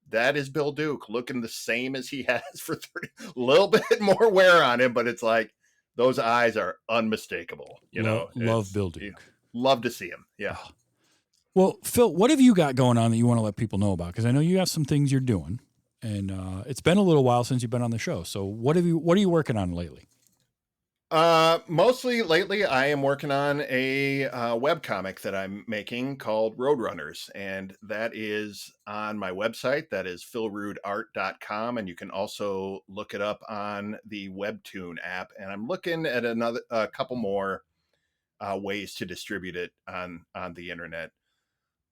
that is Bill Duke looking the same as he has for 30, a little bit more wear on him, but it's like, those eyes are unmistakable. Love Bill Duke. Love to see him. Yeah. Well, Phil, what have you got going on that you want to let people know about? Because I know you have some things you're doing, and it's been a little while since you've been on the show. So what are you working on lately? Mostly lately, I am working on a webcomic that I'm making called Roadrunners, and that is on my website. That is philroodart.com, and you can also look it up on the Webtoon app. And I'm looking at a couple more ways to distribute it on the internet.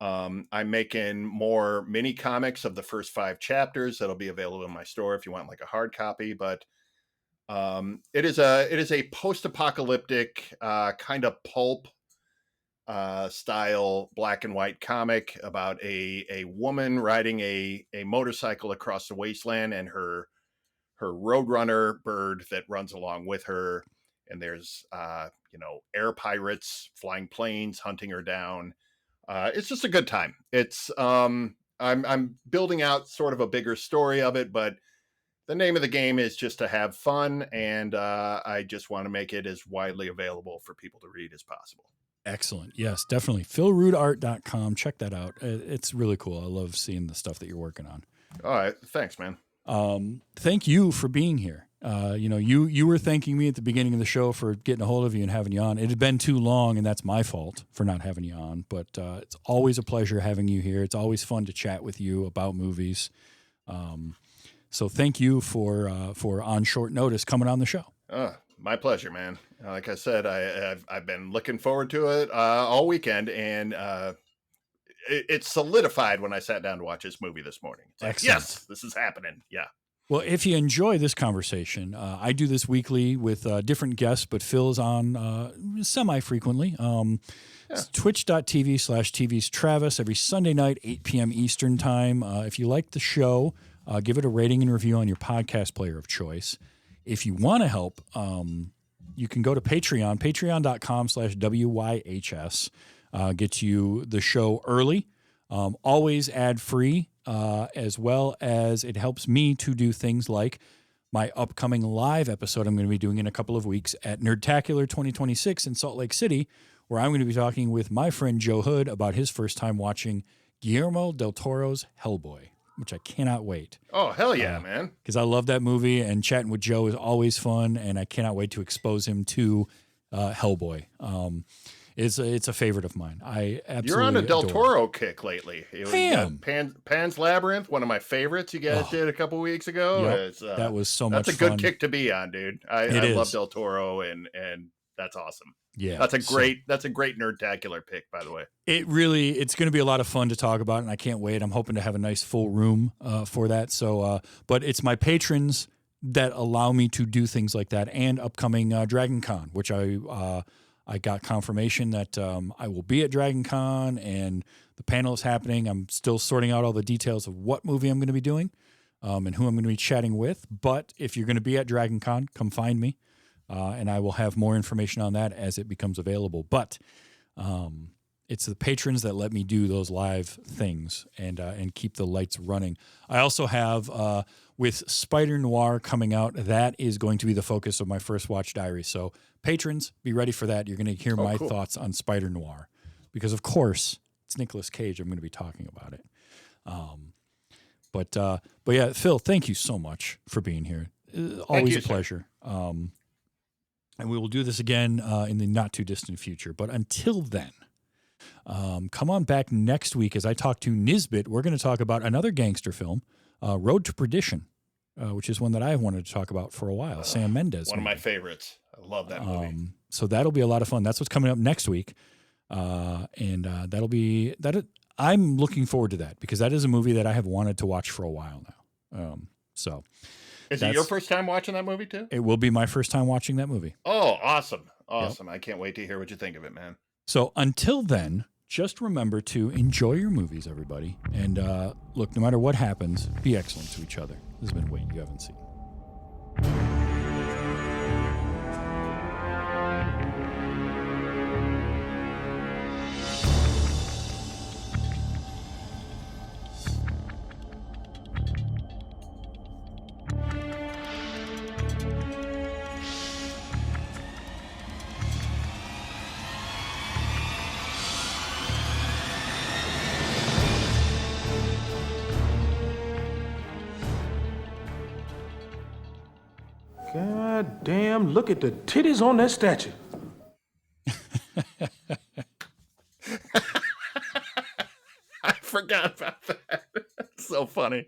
I'm making more mini comics of the first 5 chapters that'll be available in my store if you want like a hard copy, but it is a post-apocalyptic kind of pulp style black and white comic about a woman riding a motorcycle across the wasteland and her roadrunner bird that runs along with her, and there's air pirates flying planes hunting her down. It's just a good time. It's I'm building out sort of a bigger story of it, but the name of the game is just to have fun, and I just want to make it as widely available for people to read as possible. Excellent. Yes, definitely. philroodart.com. Check that out. It's really cool. I love seeing the stuff that you're working on. All right. Thanks, man. Thank you for being here. You were thanking me at the beginning of the show for getting a hold of you and having you on. It had been too long, and that's my fault for not having you on. But it's always a pleasure having you here. It's always fun to chat with you about movies. So thank you for on short notice coming on the show. My pleasure, man. Like I said, I've been looking forward to it all weekend, and it solidified when I sat down to watch this movie this morning. It's like, yes, this is happening. Yeah. Well, if you enjoy this conversation, I do this weekly with different guests, but Phil's on semi-frequently. It's twitch.tv/TV's Travis every Sunday night, 8 p.m. Eastern time. If you like the show, give it a rating and review on your podcast player of choice. If you want to help, you can go to Patreon, patreon.com/WYHS. Get you the show early, always ad-free, as well as it helps me to do things like my upcoming live episode I'm going to be doing in a couple of weeks at Nerdtacular 2026 in Salt Lake City, where I'm going to be talking with my friend Joe Hood about his first time watching Guillermo del Toro's Hellboy, which I cannot wait. Oh, hell yeah, man. Because I love that movie, and chatting with Joe is always fun, and I cannot wait to expose him to Hellboy. It's a favorite of mine. I absolutely You're on a Del adore Toro kick lately. Pan's Labyrinth, one of my favorites you guys did a couple weeks ago. Yep. That was so much fun. That's a good kick to be on, dude. I love Del Toro, and that's awesome. Yeah. That's a great Nerdtacular pick, by the way. It's going to be a lot of fun to talk about, and I can't wait. I'm hoping to have a nice full room for that. So, but it's my patrons that allow me to do things like that, and upcoming Dragon Con, which I got confirmation that I will be at Dragon Con, and the panel is happening. I'm still sorting out all the details of what movie I'm going to be doing and who I'm going to be chatting with. But if you're going to be at Dragon Con, come find me, and I will have more information on that as it becomes available. But it's the patrons that let me do those live things and keep the lights running. I also have, with Spider Noir coming out, that is going to be the focus of my first watch diary. So patrons, be ready for that. You're going to hear my thoughts on Spider Noir, because of course it's Nicolas Cage. I'm going to be talking about it. But yeah, Phil, thank you so much for being here. Always a pleasure. And we will do this again in the not too distant future. But until then, come on back next week as I talk to Nisbet. We're going to talk about another gangster film, Road to Perdition, which is one that I've wanted to talk about for a while. Sam Mendes. One of my favorites. I love that movie. So that'll be a lot of fun. That's what's coming up next week. And that'll be that. I'm looking forward to that, because that is a movie that I have wanted to watch for a while now. So is it your first time watching that movie too? It will be my first time watching that movie. Oh, awesome. Awesome. Yep. I can't wait to hear what you think of it, man. So until then, just remember to enjoy your movies, everybody. And look, no matter what happens, be excellent to each other. This has been Wait You Haven't Seen. God damn, look at the titties on that statue. I forgot about that. It's so funny.